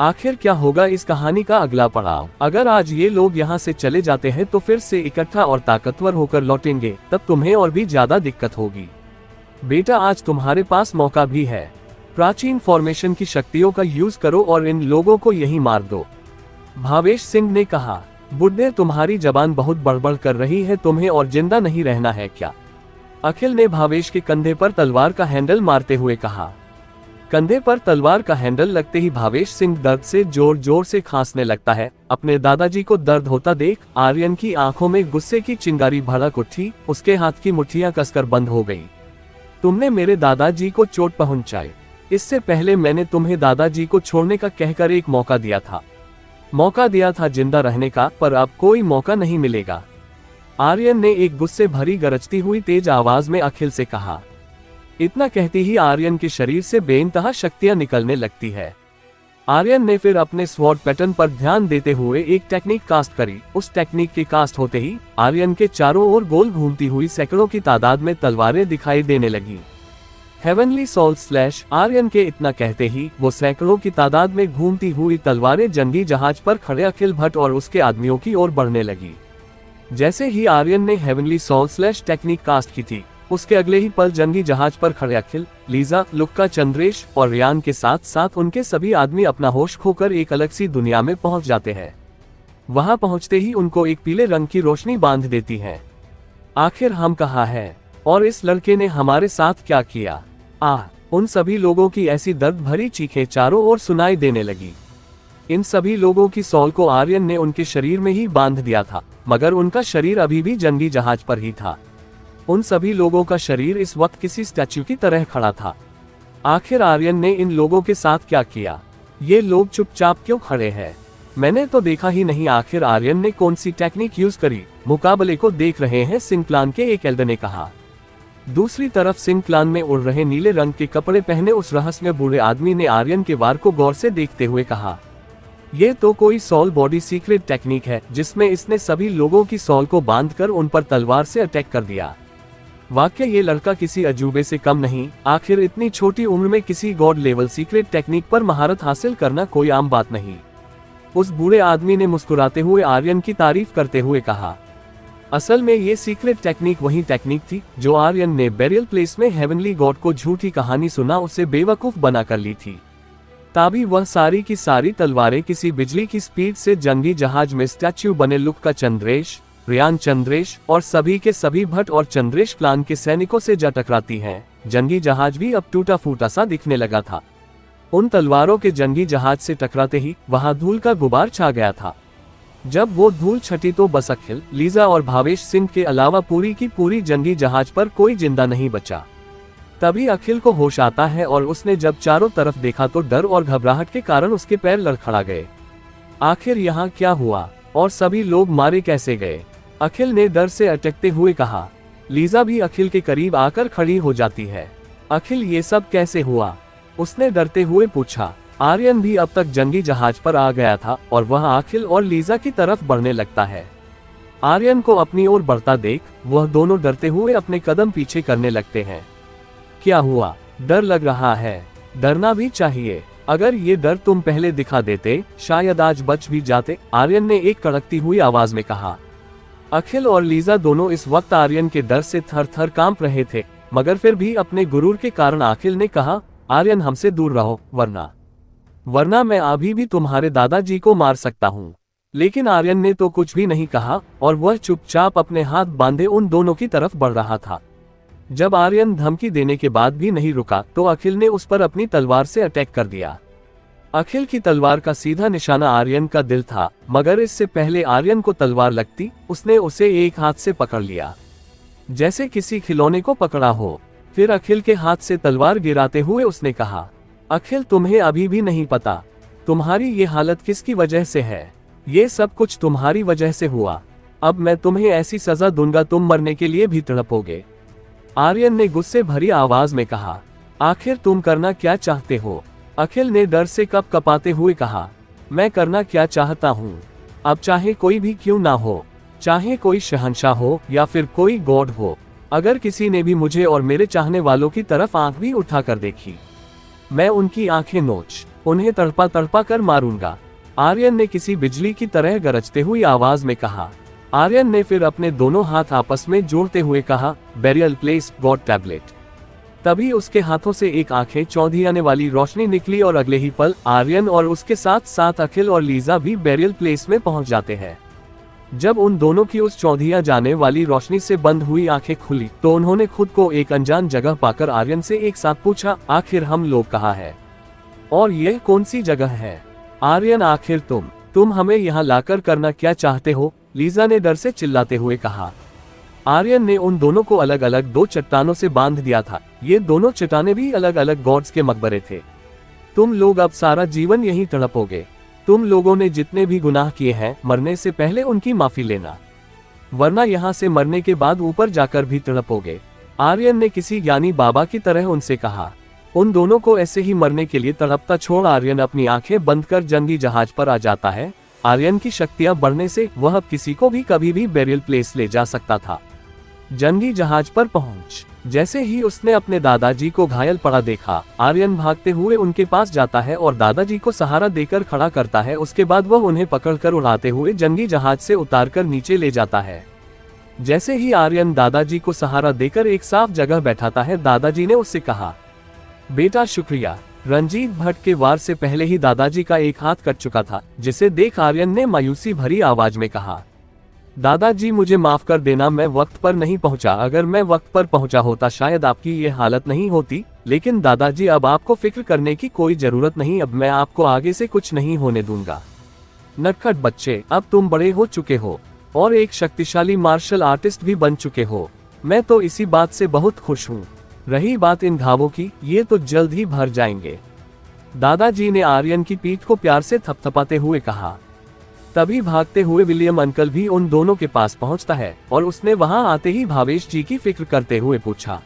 Speaker 1: आखिर क्या होगा इस कहानी का अगला पड़ाव? अगर आज ये लोग यहाँ से चले जाते हैं तो फिर से इकट्ठा और ताकतवर होकर लौटेंगे, तब तुम्हें और भी ज्यादा दिक्कत होगी। बेटा आज तुम्हारे पास मौका भी है, प्राचीन फॉर्मेशन की शक्तियों का यूज करो और इन लोगों को यही मार दो। भावेश सिंह ने कहा, बुड्ढे तुम्हारी जबान बहुत बड़बड़ कर रही है, तुम्हें और जिंदा नहीं रहना है क्या? अखिल ने भावेश के कंधे पर तलवार का हैंडल मारते हुए कहा। कंधे पर तलवार का हैंडल लगते ही भावेश सिंह दर्द से जोर जोर से खांसने लगता है। अपने दादाजी को दर्द होता देख आर्यन की आंखों में गुस्से की चिंगारी भड़क उठी। उसके हाथ की मुट्ठियां कसकर बंद हो गई। तुमने मेरे दादाजी को चोट पहुंचाई। इससे पहले मैंने तुम्हें दादाजी को छोड़ने का कहकर एक मौका दिया था जिंदा रहने का, पर अब कोई मौका नहीं मिलेगा। आर्यन ने एक गुस्से भरी गरजती हुई तेज आवाज में अखिल से कहा। इतना कहते ही आर्यन के शरीर से बेइंतहा शक्तियां निकलने लगती है। आर्यन ने फिर अपने स्वॉर्ड पैटर्न पर ध्यान देते हुए एक टेक्निक कास्ट करी। उस टेक्निक के कास्ट होते ही आर्यन के चारों ओर गोल घूमती हुई सैकड़ों की तादाद में तलवारें दिखाई देने लगी। हेवनली सोल स्लैश आर्यन के इतना कहते ही वो सैकड़ों की तादाद में घूमती हुई तलवारें जंगी जहाज पर खड़े अखिल भट्ट और उसके आदमियों की ओर बढ़ने लगी। जैसे ही आर्यन ने heavenly soul slash technique cast की थी, उसके अगले ही पल जंगी जहाज पर खड़े अखिल, लीजा, लुक्का, चंद्रेश और रियान के साथ साथ उनके सभी आदमी अपना होश खोकर एक अलग सी दुनिया में पहुंच जाते हैं। वहां पहुंचते ही उनको एक पीले रंग की रोशनी बांध देती है। आखिर हम कहाँ हैं? और इस लड़के ने हमारे साथ क्या किया? उन सभी लोगों की ऐसी दर्द भरी चीखें चारों ओर सुनाई देने लगी। इन सभी लोगों की सॉल को आर्यन ने उनके शरीर में ही बांध दिया था, मगर उनका शरीर अभी भी जंगी जहाज पर ही था। उन सभी लोगों का शरीर इस वक्त किसी स्टैच्यू की तरह खड़ा था। आखिर आर्यन ने इन लोगों के साथ क्या किया? ये लोग चुपचाप क्यों खड़े हैं? मैंने तो देखा ही नहीं। आखिर आर्यन ने कौन सी टेक्निक यूज करी? मुकाबले को देख रहे हैं, सिंह क्लान के एक एल्डर ने कहा। दूसरी तरफ सिंह क्लान में उड़ रहे नीले रंग के कपड़े पहने उस रहस्य बूढ़े आदमी ने आर्यन के वार को गौर से देखते हुए कहा, ये तो कोई सॉल बॉडी सीक्रेट टेक्निक है जिसमें इसने सभी लोगों की सॉल को बांधकर उन पर तलवार से अटैक कर दिया। वाकई ये लड़का किसी अजूबे से कम नहीं। आखिर इतनी छोटी उम्र में किसी गॉड लेवल सीक्रेट टेक्निक पर महारत हासिल करना कोई आम बात नहीं। उस बूढ़े आदमी ने मुस्कुराते हुए आर्यन की तारीफ करते हुए कहा, असल में ये सीक्रेट टेक्निक वही टेक्निक थी जो आर्यन ने बेरियल प्लेस में हेवनली गॉड को झूठी कहानी सुना उसे बेवकूफ बना कर ली थी। तभी वह सारी की सारी तलवारें किसी बिजली की स्पीड से जंगी जहाज में स्टैच्यू बने लुक्का चंद्रेश, रियान चंद्रेश और सभी के सभी भट्ट और चंद्रेश क्लान के सैनिकों से जा टकराती हैं। जंगी जहाज भी अब टूटा फूटा सा दिखने लगा था। उन तलवारों के जंगी जहाज से टकराते ही वहां धूल का गुबार छा गया था। जब वो धूल छटी तो बस अखिल, लीजा और भावेश सिंह के अलावा पूरी की पूरी जंगी जहाज पर कोई जिंदा नहीं बचा। तभी अखिल को होश आता है और उसने जब चारों तरफ देखा तो डर और घबराहट के कारण उसके पैर लड़खड़ा गए। आखिर यहाँ क्या हुआ और सभी लोग मारे कैसे गए? अखिल ने डर से अटकते हुए कहा। लीजा भी अखिल के करीब आकर खड़ी हो जाती है। अखिल ये सब कैसे हुआ? उसने डरते हुए पूछा। आर्यन भी अब तक जंगी जहाज पर आ गया था और वह अखिल और लीजा की तरफ बढ़ने लगता है। आर्यन को अपनी ओर बढ़ता देख वह दोनों डरते हुए अपने कदम पीछे करने लगते हैं। क्या हुआ? डर लग रहा है? डरना भी चाहिए। अगर ये डर तुम पहले दिखा देते शायद आज बच भी जाते, आर्यन ने एक कड़कती हुई आवाज में कहा। अखिल और लीजा दोनों इस वक्त आर्यन के डर से थर थर कांप रहे थे, मगर फिर भी अपने गुरूर के कारण अखिल ने कहा, आर्यन हमसे दूर रहो, वरना मैं अभी भी तुम्हारे दादाजी को मार सकता हूँ। लेकिन आर्यन ने तो कुछ भी नहीं कहा और वह चुपचाप अपने हाथ बांधे उन दोनों की तरफ बढ़ रहा था। जब आर्यन धमकी देने के बाद भी नहीं रुका तो अखिल ने उस पर अपनी तलवार से अटैक कर दिया। अखिल की तलवार का सीधा निशाना आर्यन का दिल था, मगर इससे पहले आर्यन को तलवार लगती उसने उसे एक हाथ से पकड़ लिया, जैसे किसी खिलौने को पकड़ा हो। फिर अखिल के हाथ से तलवार गिराते हुए उसने कहा, अखिल तुम्हें अभी भी नहीं पता तुम्हारी ये हालत किसकी वजह से है। ये सब कुछ तुम्हारी वजह से हुआ। अब मैं तुम्हें ऐसी सजा दूंगा तुम मरने के लिए भी तड़पोगे। आर्यन ने गुस्से भरी आवाज में कहा, आखिर तुम करना क्या चाहते हो। अखिल ने डर से कप कपाते हुए कहा, मैं करना क्या चाहता हूँ, अब चाहे कोई भी क्यों ना हो, चाहे कोई शहंशाह हो या फिर कोई गॉड हो, अगर किसी ने भी मुझे और मेरे चाहने वालों की तरफ आंख भी उठाकर देखी, मैं उनकी आंखें नोच उन्हें तड़पा तड़पा कर मारूंगा। आर्यन ने किसी बिजली की तरह गरजते हुई आवाज में कहा। आर्यन ने फिर अपने दोनों हाथ आपस में जोड़ते हुए कहा, बेरियल प्लेस गॉड टैबलेट। तभी उसके हाथों से एक आंखें चौंधी आने वाली रोशनी निकली और अगले ही पल आर्यन और उसके साथ साथ अखिल और लीजा भी बेरियल प्लेस में पहुंच जाते हैं। जब उन दोनों की उस चौंधिया जाने वाली रोशनी से बंद हुई आंखें खुली तो उन्होंने खुद को एक अनजान जगह पाकर आर्यन से एक साथ पूछा, आखिर हम लोग कहाँ हैं और यह कौन सी जगह है। आर्यन, आखिर तुम हमें यहाँ लाकर करना क्या चाहते हो, लीजा ने डर से चिल्लाते हुए कहा। आर्यन ने उन दोनों को अलग अलग दो चट्टानों से बांध दिया था। ये दोनों चट्टानें भी अलग अलग गॉड्स के मकबरे थे। तुम लोग अब सारा जीवन यहीं तड़पोगे। तुम लोगों ने जितने भी गुनाह किए हैं मरने से पहले उनकी माफी लेना, वरना यहाँ से मरने के बाद ऊपर जाकर भी तड़पोगे। आर्यन ने किसी ज्ञानी बाबा की तरह उनसे कहा। उन दोनों को ऐसे ही मरने के लिए तड़पता छोड़ आर्यन अपनी आंखें बंद कर जंगी जहाज पर आ जाता है। आर्यन की शक्तियां बढ़ने से वह किसी को भी कभी भी बेरियल प्लेस ले जा सकता था। जंगी जहाज पर पहुंच जैसे ही उसने अपने दादाजी को घायल पड़ा देखा, आर्यन भागते हुए उनके पास जाता है और दादाजी को सहारा देकर खड़ा करता है। उसके बाद वह उन्हें पकड़कर उड़ाते हुए जंगी जहाज से उतारकर नीचे ले जाता है। जैसे ही आर्यन दादाजी को सहारा देकर एक साफ जगह बैठाता है, दादाजी ने उससे कहा, बेटा शुक्रिया। रंजीत भट्ट के वार से पहले ही दादाजी का एक हाथ कट चुका था, जिसे देख आर्यन ने मायूसी भरी आवाज में कहा, दादाजी मुझे माफ कर देना, मैं वक्त पर नहीं पहुंचा। अगर मैं वक्त पर पहुंचा होता शायद आपकी ये हालत नहीं होती। लेकिन दादाजी अब आपको फिक्र करने की कोई जरूरत नहीं, अब मैं आपको आगे से कुछ नहीं होने दूंगा। नटखट बच्चे, अब तुम बड़े हो चुके हो और एक शक्तिशाली मार्शल आर्टिस्ट भी बन चुके हो। मैं तो इसी बात से बहुत खुश हूँ। रही बात इन घावों की, ये तो जल्द ही भर जाएंगे। दादाजी ने आर्यन की पीठ को प्यार से थपथपाते हुए कहा। तभी भागते हुए विलियम अंकल भी उन दोनों के पास पहुंचता है और उसने वहां आते ही भावेश जी की फिक्र करते हुए पूछा,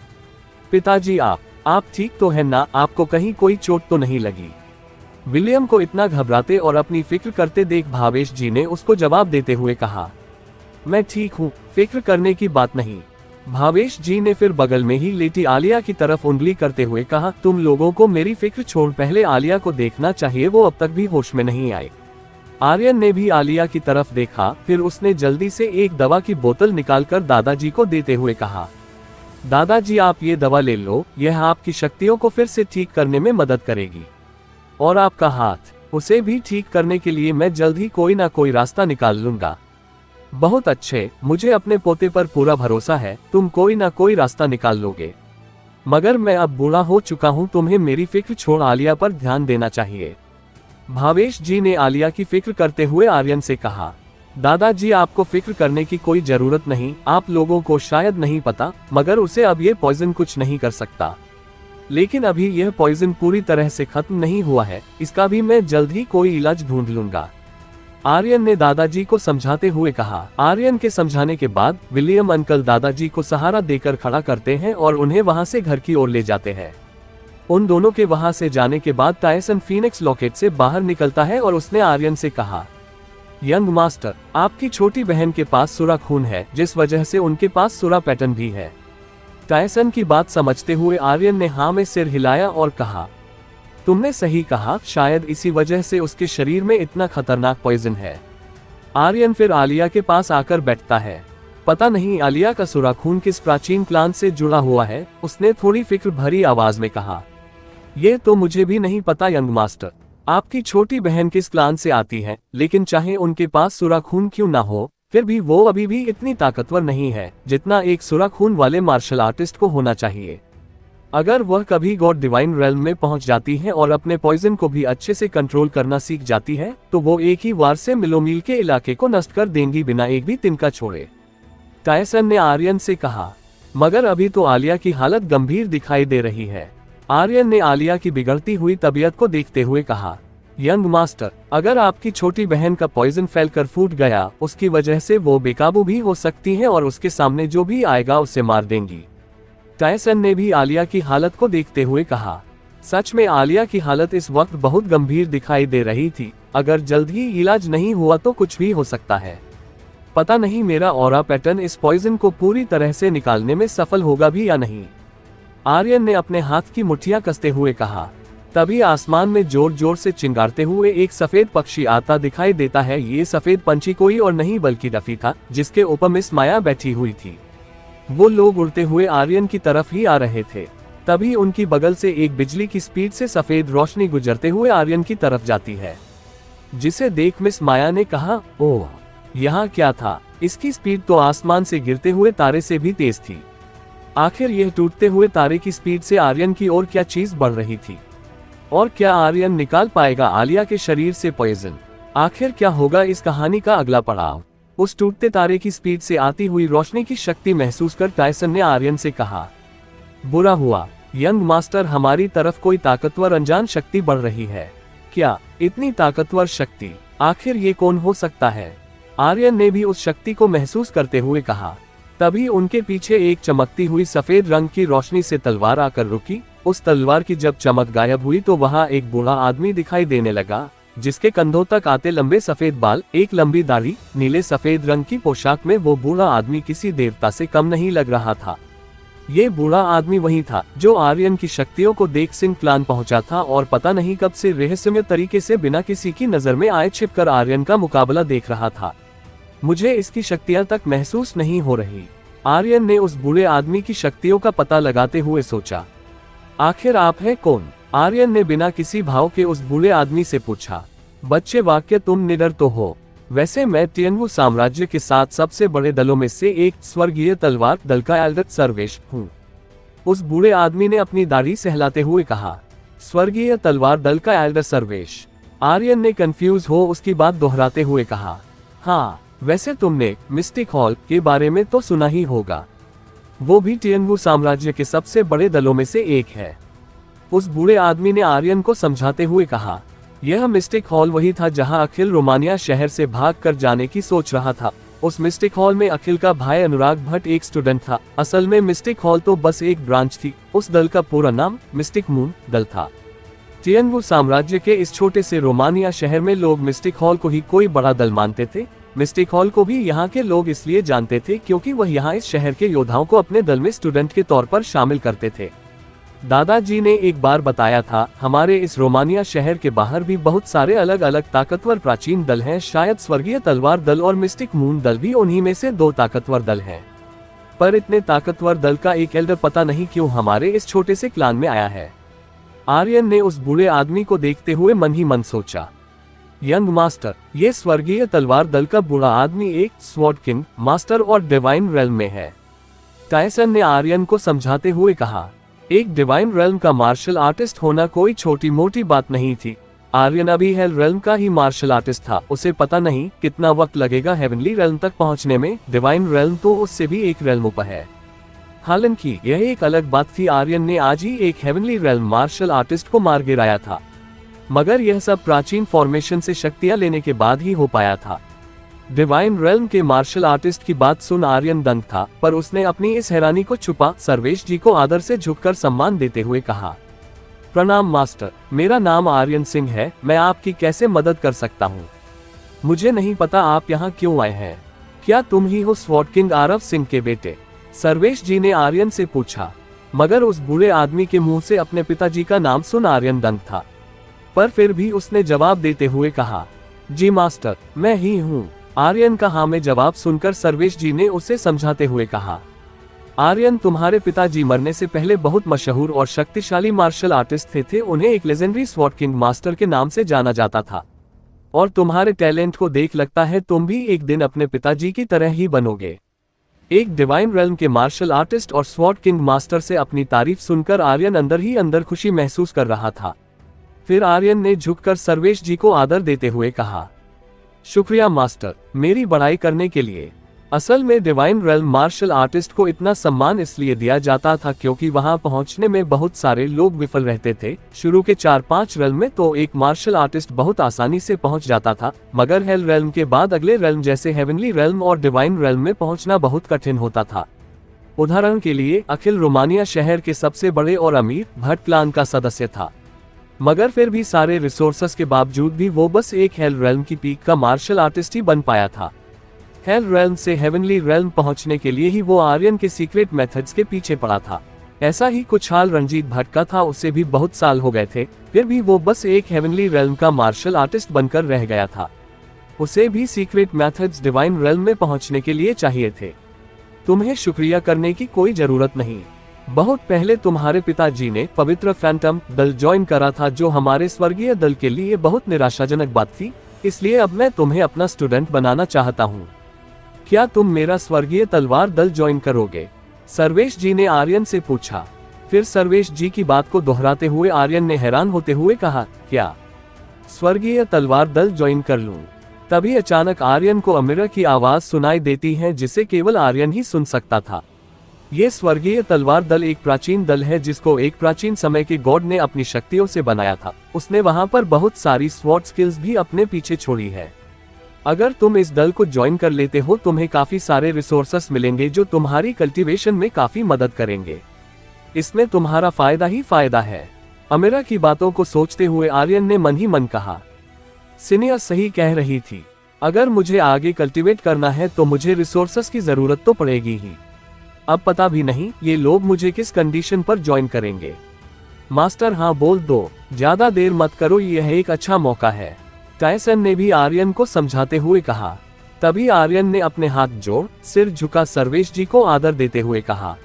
Speaker 1: पिताजी आप ठीक तो हैं ना, आपको कहीं कोई चोट तो नहीं लगी। विलियम को इतना घबराते और अपनी फिक्र करते देख भावेश जी ने उसको जवाब देते हुए कहा, मैं ठीक हूँ, फिक्र करने की बात नहीं। भावेश जी ने फिर बगल में ही लेटी आलिया की तरफ उंगली करते हुए कहा, तुम लोगों को मेरी फिक्र छोड़ पहले आलिया को देखना चाहिए, वो अब तक भी होश में नहीं आई। आर्यन ने भी आलिया की तरफ देखा, फिर उसने जल्दी से एक दवा की बोतल निकालकर दादाजी को देते हुए कहा, दादाजी आप ये दवा ले लो, यह आपकी शक्तियों को फिर से ठीक करने में मदद करेगी। और आपका हाथ, उसे भी ठीक करने के लिए मैं जल्द ही कोई ना कोई रास्ता निकाल लूंगा। बहुत अच्छे, मुझे अपने पोते पर पूरा भरोसा है, तुम कोई ना कोई रास्ता निकाल लोगे। मगर मैं अब बूढ़ा हो चुका हूँ, तुम्हें मेरी फिक्र छोड़ आलिया पर ध्यान देना चाहिए। भावेश जी ने आलिया की फिक्र करते हुए आर्यन से कहा, दादाजी आपको फिक्र करने की कोई जरूरत नहीं, आप लोगों को शायद नहीं पता मगर उसे अब ये पॉइजन कुछ नहीं कर सकता। लेकिन अभी यह पॉइजन पूरी तरह से खत्म नहीं हुआ है, इसका भी मैं जल्द ही कोई इलाज ढूंढ लूंगा। आर्यन ने दादाजी को समझाते हुए कहा। आर्यन के समझाने के बाद विलियम अंकल दादाजी को सहारा देकर खड़ा करते हैं और उन्हें वहां से घर की ओर ले जाते हैं। उन दोनों के वहां से जाने के बाद टायसन फीनिक्स लॉकेट से बाहर निकलता है और उसने आर्यन से कहा, यंग मास्टर, आपकी छोटी बहन के पास सुरा खून है, जिस वजह से उनके पास सुरा पैटर्न भी है। टायसन की बात समझते हुए आर्यन ने हाँ में सिर हिलाया और कहा, तुमने सही कहा, शायद इसी वजह से उसके शरीर में इतना खतरनाक पॉइजन है। आर्यन फिर आलिया के पास आकर बैठता है। पता नहीं आलिया का सुरा खून किस प्राचीन क्लान से जुड़ा हुआ है, उसने थोड़ी फिक्र भरी आवाज में कहा। ये तो मुझे भी नहीं पता यंग मास्टर, आपकी छोटी बहन किस क्लान से आती है, लेकिन चाहे उनके पास सुरा खून क्यों ना हो, फिर भी वो अभी भी इतनी ताकतवर नहीं है जितना एक सुरा खून वाले मार्शल आर्टिस्ट को होना चाहिए। अगर वह कभी गॉड डिवाइन रेल्म में पहुंच जाती है और अपने पॉइजन को भी अच्छे से कंट्रोल करना सीख जाती है, तो वो एक ही वार से मिलोमील के इलाके को नष्ट कर देंगी बिना एक भी तिनका छोड़े। टायसन ने आर्यन से कहा। मगर अभी तो आलिया की हालत गंभीर दिखाई दे रही है। आर्यन ने आलिया की बिगड़ती हुई तबीयत को देखते हुए कहा, यंग मास्टर, अगर आपकी छोटी बहन का पॉइजन फैलकर फूट गया, उसकी वजह से वो बेकाबू भी हो सकती है और उसके सामने जो भी आएगा उसे मार देंगी। टायसन ने भी आलिया की हालत को देखते हुए कहा। सच में आलिया की हालत इस वक्त बहुत गंभीर दिखाई दे रही थी। अगर जल्द ही इलाज नहीं हुआ तो कुछ भी हो सकता है। पता नहीं मेरा ऑरा पैटर्न इस पॉइजन को पूरी तरह से निकालने में सफल होगा भी या नहीं। आर्यन ने अपने हाथ की मुट्ठियां कसते हुए कहा। तभी आसमान में जोर जोर से चिंगारते हुए एक सफेद पक्षी आता दिखाई देता है। ये सफेद पंछी कोई और नहीं बल्कि रफी था, जिसके ऊपर मिस माया बैठी हुई थी। वो लोग उड़ते हुए आर्यन की तरफ ही आ रहे थे। तभी उनकी बगल से एक बिजली की स्पीड से सफेद रोशनी गुजरते हुए आर्यन की तरफ जाती है, जिसे देख मिस माया ने कहा, ओह, यहाँ क्या था? इसकी स्पीड तो आसमान से गिरते हुए तारे से भी तेज थी। आखिर यह टूटते हुए तारे की स्पीड से आर्यन की ओर क्या चीज बढ़ रही थी? और क्या आर्यन निकाल पाएगा आलिया के शरीर से पॉइजन? आखिर क्या होगा इस कहानी का अगला पड़ाव? उस टूटते तारे की स्पीड से आती हुई रोशनी की शक्ति महसूस कर टायसन ने आर्यन से कहा, बुरा हुआ यंग मास्टर, हमारी तरफ कोई ताकतवर अनजान शक्ति बढ़ रही है। क्या इतनी ताकतवर शक्ति? आखिर ये कौन हो सकता है? आर्यन ने भी उस शक्ति को महसूस करते हुए कहा। तभी उनके पीछे एक चमकती हुई सफेद रंग की रोशनी से तलवार आकर रुकी। उस तलवार की जब चमक गायब हुई तो वहां एक बूढ़ा आदमी दिखाई देने लगा, जिसके कंधों तक आते लंबे सफेद बाल, एक लंबी दाढ़ी, नीले सफेद रंग की पोशाक में वो बूढ़ा आदमी किसी देवता से कम नहीं लग रहा था। ये बूढ़ा आदमी वही था जो आर्यन की शक्तियों को देख सिंह क्लान पहुंचा था और पता नहीं कब से रहस्यमय तरीके से बिना किसी की नजर में आए छिपकर आर्यन का मुकाबला देख रहा था। मुझे इसकी शक्तियां तक महसूस नहीं हो रही। आर्यन ने उस बूढ़े आदमी की शक्तियों का पता लगाते हुए सोचा। आखिर आप हैं कौन? आर्यन ने बिना किसी भाव के उस बूढ़े आदमी से पूछा। बच्चे, वाक्य तुम निडर तो हो। वैसे मैं टियनवू साम्राज्य के 7 सबसे बड़े दलों में से एक स्वर्गीय तलवार दल का एल्डर सर्वेश हूँ। उस बूढ़े आदमी ने अपनी दाढ़ी सहलाते हुए कहा। स्वर्गीय तलवार दल का एल्डर सर्वेश? आर्यन ने कंफ्यूज हो उसकी बात दोहराते हुए कहा। हाँ, वैसे तुमने मिस्टिक हॉल के बारे में तो सुना ही होगा। वो भी टियनवू साम्राज्य के सबसे बड़े दलों में से एक है। उस बूढ़े आदमी ने आर्यन को समझाते हुए कहा। यह मिस्टिक हॉल वही था जहां अखिल रोमानिया शहर से भाग कर जाने की सोच रहा था। उस मिस्टिक हॉल में अखिल का भाई अनुराग भट्ट एक स्टूडेंट था। असल में मिस्टिक हॉल तो बस एक ब्रांच थी। उस दल का पूरा नाम मिस्टिक मून दल था। टियनवू साम्राज्य के इस छोटे से रोमानिया शहर में लोग मिस्टिक हॉल को ही कोई बड़ा दल मानते थे। मिस्टिक हॉल को भी यहाँ के लोग इसलिए जानते थे क्योंकि वह यहाँ इस शहर के योद्धाओं को अपने दल में स्टूडेंट के तौर पर शामिल करते थे। दादाजी ने एक बार बताया था, हमारे इस रोमानिया शहर के बाहर भी बहुत सारे अलग अलग ताकतवर प्राचीन दल हैं। शायद स्वर्गीय तलवार दल और मिस्टिक मून दल भी उन्हीं में से 2 ताकतवर दल हैं। पर इतने ताकतवर दल का एक एल्डर पता नहीं क्यों हमारे इस छोटे से क्लान में आया है। आर्यन ने उस बूढ़े आदमी को देखते हुए मन ही मन सोचा। यंग मास्टर, ये स्वर्गीय तलवार दल का बूढ़ा आदमी एक स्वॉर्ड किंग मास्टर और डिवाइन रेल्म में है। टायसन ने आर्यन को समझाते हुए कहा। एक डिवाइन रेल्म का मार्शल आर्टिस्ट होना कोई छोटी मोटी बात नहीं थी। आर्यन अभी हेल रेल्म का ही मार्शल आर्टिस्ट था। उसे पता नहीं कितना वक्त लगेगा हेवनली रेल्म तक पहुंचने में। डिवाइन रेल्म तो उससे भी एक रेल्म ऊपर है। हालांकि यह एक अलग बात थी, आर्यन ने आज ही एक हेवनली रेल्म मार्शल आर्टिस्ट को मार गिराया था। मगर यह सब प्राचीन फॉर्मेशन से शक्तियां लेने के बाद ही हो पाया था। डिवाइन रेल्म के मार्शल आर्टिस्ट की बात सुन आर्यन दंग था, पर उसने अपनी इस हैरानी को छुपा सर्वेश जी को आदर से झुककर सम्मान देते हुए कहा। प्रणाम मास्टर, मेरा नाम आर्यन सिंह है। मैं आपकी कैसे मदद कर सकता हूँ? मुझे नहीं पता आप यहाँ क्यों आए हैं। क्या तुम ही हो स्वॉर्ड किंग आरव सिंह के बेटे? सर्वेश जी ने आर्यन से पूछा। मगर उस बूढ़े आदमी के मुंह से अपने पिताजी का नाम सुन आर्यन दंग था। पर फिर भी उसने जवाब देते हुए कहा, जी मास्टर, मैं ही हूँ। आर्यन का हाँ में जवाब सुनकर सर्वेश जी ने उसे समझाते हुए कहा, आर्यन, तुम्हारे पिताजी मरने से पहले बहुत मशहूर और शक्तिशाली मार्शल आर्टिस्ट थे। उन्हें एक लेजेंडरी स्वॉर्ड किंग मास्टर के नाम से जाना जाता था, और तुम्हारे टैलेंट को देख लगता है तुम भी एक दिन अपने पिताजी की तरह ही बनोगे। एक डिवाइन रेल्म के मार्शल आर्टिस्ट और स्वॉर्ड किंग मास्टर से अपनी तारीफ सुनकर आर्यन अंदर ही अंदर खुशी महसूस कर रहा था। फिर आर्यन ने झुककर सर्वेश जी को आदर देते हुए कहा, शुक्रिया मास्टर, मेरी बड़ाई करने के लिए। असल में डिवाइन रेल्म मार्शल आर्टिस्ट को इतना सम्मान इसलिए दिया जाता था क्योंकि वहां पहुंचने में बहुत सारे लोग विफल रहते थे। शुरू के 4-5 रेल्म में तो एक मार्शल आर्टिस्ट बहुत आसानी से पहुंच जाता था, मगर हेल रेल्म के बाद अगले रेल्म जैसे हेवनली रेल्म और डिवाइन रेल्म में पहुंचना बहुत कठिन होता था। उदाहरण के लिए अखिल रोमानिया शहर के सबसे बड़े और अमीर भट्ट क्लान का सदस्य था, मगर फिर भी सारे रिसोर्सेस के बावजूद भी वो बस एक हेल रेल्म की पीक का मार्शल आर्टिस्ट ही बन पाया था। हेल रेल्म से हेवनली रेल्म पहुंचने के लिए ही वो आर्यन के सीक्रेट मेथड्स के पीछे पड़ा था। ऐसा ही कुछ हाल रंजीत भट्ट का था, उसे भी बहुत साल हो गए थे, फिर भी वो बस एक हेवनली रेल्म का मार्शल आर्टिस्ट बनकर रह गया था। उसे भी सीक्रेट मेथड्स डिवाइन रेल्म में पहुंचने के लिए चाहिए थे। तुम्हें शुक्रिया करने की कोई जरूरत नहीं। बहुत पहले तुम्हारे पिताजी ने पवित्र फैंटम दल ज्वाइन करा था, जो हमारे स्वर्गीय दल के लिए बहुत निराशाजनक बात थी, इसलिए अब मैं तुम्हें अपना स्टूडेंट बनाना चाहता हूँ। क्या तुम मेरा स्वर्गीय तलवार दल ज्वाइन करोगे? सर्वेश जी ने आर्यन से पूछा। फिर सर्वेश जी की बात को दोहराते हुए आर्यन ने हैरान होते हुए कहा, क्या स्वर्गीय तलवार दल ज्वाइन कर लूं? तभी अचानक आर्यन को अमिरा की आवाज सुनाई देती है, जिसे केवल आर्यन ही सुन सकता था। ये स्वर्गीय तलवार दल एक प्राचीन दल है जिसको एक प्राचीन समय के गॉड ने अपनी शक्तियों से बनाया था। उसने वहां पर बहुत सारी स्वॉर्ड स्किल्स भी अपने पीछे छोड़ी है। अगर तुम इस दल को ज्वाइन कर लेते हो तुम्हें काफी सारे रिसोर्सेस मिलेंगे जो तुम्हारी कल्टीवेशन में काफी मदद करेंगे। इसमें तुम्हारा फायदा ही फायदा है। अमिरा की बातों को सोचते हुए आर्यन ने मन ही मन कहा, सिनिया सही कह रही थी। अगर मुझे आगे कल्टीवेट करना है तो मुझे रिसोर्सेस की जरूरत तो पड़ेगी ही। अब पता भी नहीं ये लोग मुझे किस कंडीशन पर ज्वाइन करेंगे। मास्टर हाँ बोल दो, ज्यादा देर मत करो, यह एक अच्छा मौका है। टायसन ने भी आर्यन को समझाते हुए कहा। तभी आर्यन ने अपने हाथ जोड़ सिर झुका सर्वेश जी को आदर देते हुए कहा,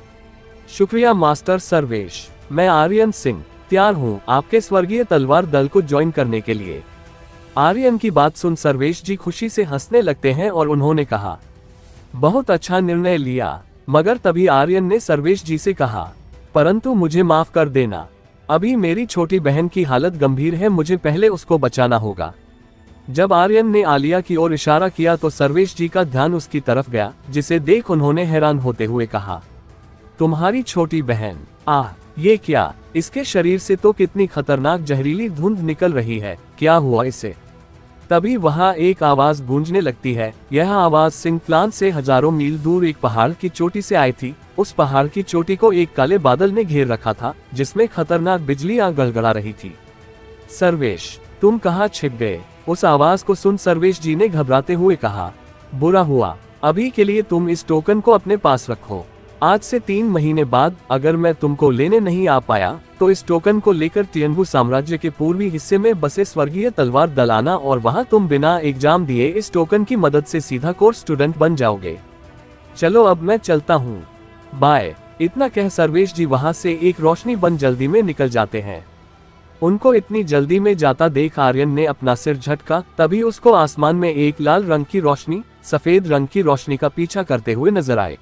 Speaker 1: शुक्रिया मास्टर सर्वेश, मैं आर्यन सिंह तैयार हूँ आपके स्वर्गीय तलवार दल को ज्वाइन करने के लिए। आर्यन की बात सुन सर्वेश जी खुशी से हंसने लगते हैं और उन्होंने कहा, बहुत अच्छा निर्णय लिया। मगर तभी आर्यन ने सर्वेश जी से कहा, परंतु मुझे माफ कर देना, अभी मेरी छोटी बहन की हालत गंभीर है, मुझे पहले उसको बचाना होगा। जब आर्यन ने आलिया की ओर इशारा किया तो सर्वेश जी का ध्यान उसकी तरफ गया, जिसे देख उन्होंने हैरान होते हुए कहा, तुम्हारी छोटी बहन? आह, ये क्या? इसके शरीर से तो कितनी खतरनाक जहरीली धुंध निकल रही है, क्या हुआ इसे? तभी वहां एक आवाज गूंजने लगती है। यह आवाज सिंह क्लान से हजारों मील दूर एक पहाड़ की चोटी से आई थी। उस पहाड़ की चोटी को एक काले बादल ने घेर रखा था, जिसमें खतरनाक बिजलियां गड़गड़ा रही थी। सर्वेश, तुम कहाँ छिप गए? उस आवाज को सुन सर्वेश जी ने घबराते हुए कहा, बुरा हुआ, अभी के लिए तुम इस टोकन को अपने पास रखो। आज से 3 महीने बाद अगर मैं तुमको लेने नहीं आ पाया तो इस टोकन को लेकर तियनबू साम्राज्य के पूर्वी हिस्से में बसे स्वर्गीय तलवार दल आना और वहां तुम बिना एग्जाम दिए इस टोकन की मदद से सीधा कोर्स स्टूडेंट बन जाओगे। चलो अब मैं चलता हूँ, बाय। इतना कह सर्वेश जी वहां से एक रोशनी बन जल्दी में निकल जाते हैं। उनको इतनी जल्दी में जाता देख आर्यन ने अपना सिर झटका। तभी उसको आसमान में एक लाल रंग की रोशनी सफेद रंग की रोशनी का पीछा करते हुए नजर आए।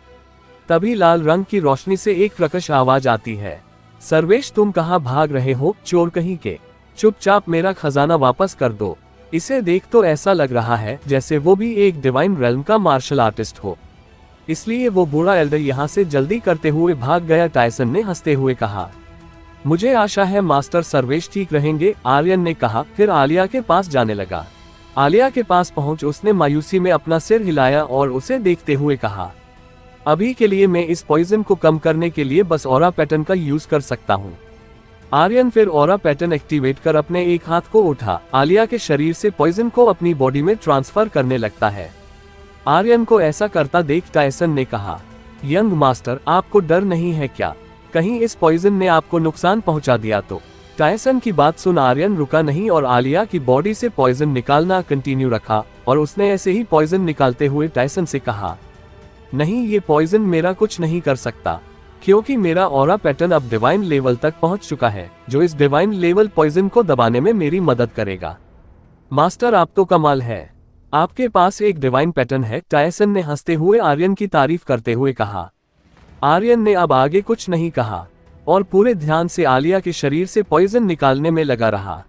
Speaker 1: तभी लाल रंग की रोशनी से एक प्रकश आवाज आती है, सर्वेश तुम कहाँ भाग रहे हो, चोर कहीं के? चुपचाप मेरा खजाना वापस कर दो। इसे देख तो ऐसा लग रहा है जैसे वो भी एक डिवाइन रेल्म का मार्शल आर्टिस्ट हो, इसलिए वो बूढ़ा एल्डर यहाँ से जल्दी करते हुए भाग गया। टायसन ने हंसते हुए कहा, मुझे आशा है मास्टर सर्वेश ठीक रहेंगे, आर्यन ने कहा। फिर आलिया के पास जाने लगा। आलिया के पास पहुंच उसने मायूसी में अपना सिर हिलाया और उसे देखते हुए कहा, अभी के लिए मैं इस पॉइजन को कम करने के लिए बस ऑरा पैटर्न का यूज कर सकता हूँ। आर्यन फिर ऑरा पैटर्न एक्टिवेट कर अपने एक हाथ को उठा आलिया के शरीर से पॉइजन को अपनी बॉडी में ट्रांसफर करने लगता है। आर्यन को ऐसा करता देख टायसन ने कहा, यंग मास्टर आपको डर नहीं है क्या? कहीं इस पॉइजन ने आपको नुकसान पहुंचा दिया तो? टायसन की बात सुन आर्यन रुका नहीं और आलिया की बॉडी से पॉइजन निकालना कंटिन्यू रखा और उसने ऐसे ही पॉइजन निकालते हुए टायसन से कहा, नहीं, ये पॉइजन मेरा कुछ नहीं कर सकता, क्योंकि मेरा ऑरा पैटर्न अब डिवाइन लेवल तक पहुंच चुका है, जो इस डिवाइन लेवल पॉइजन को दबाने में मेरी मदद करेगा। मास्टर, आप तो कमाल है, आपके पास एक डिवाइन पैटर्न है, टायसन ने हंसते हुए आर्यन की तारीफ करते हुए कहा। आर्यन ने अब आगे कुछ नहीं कहा और पूरे ध्यान से आलिया के शरीर से पॉइजन निकालने में लगा रहा।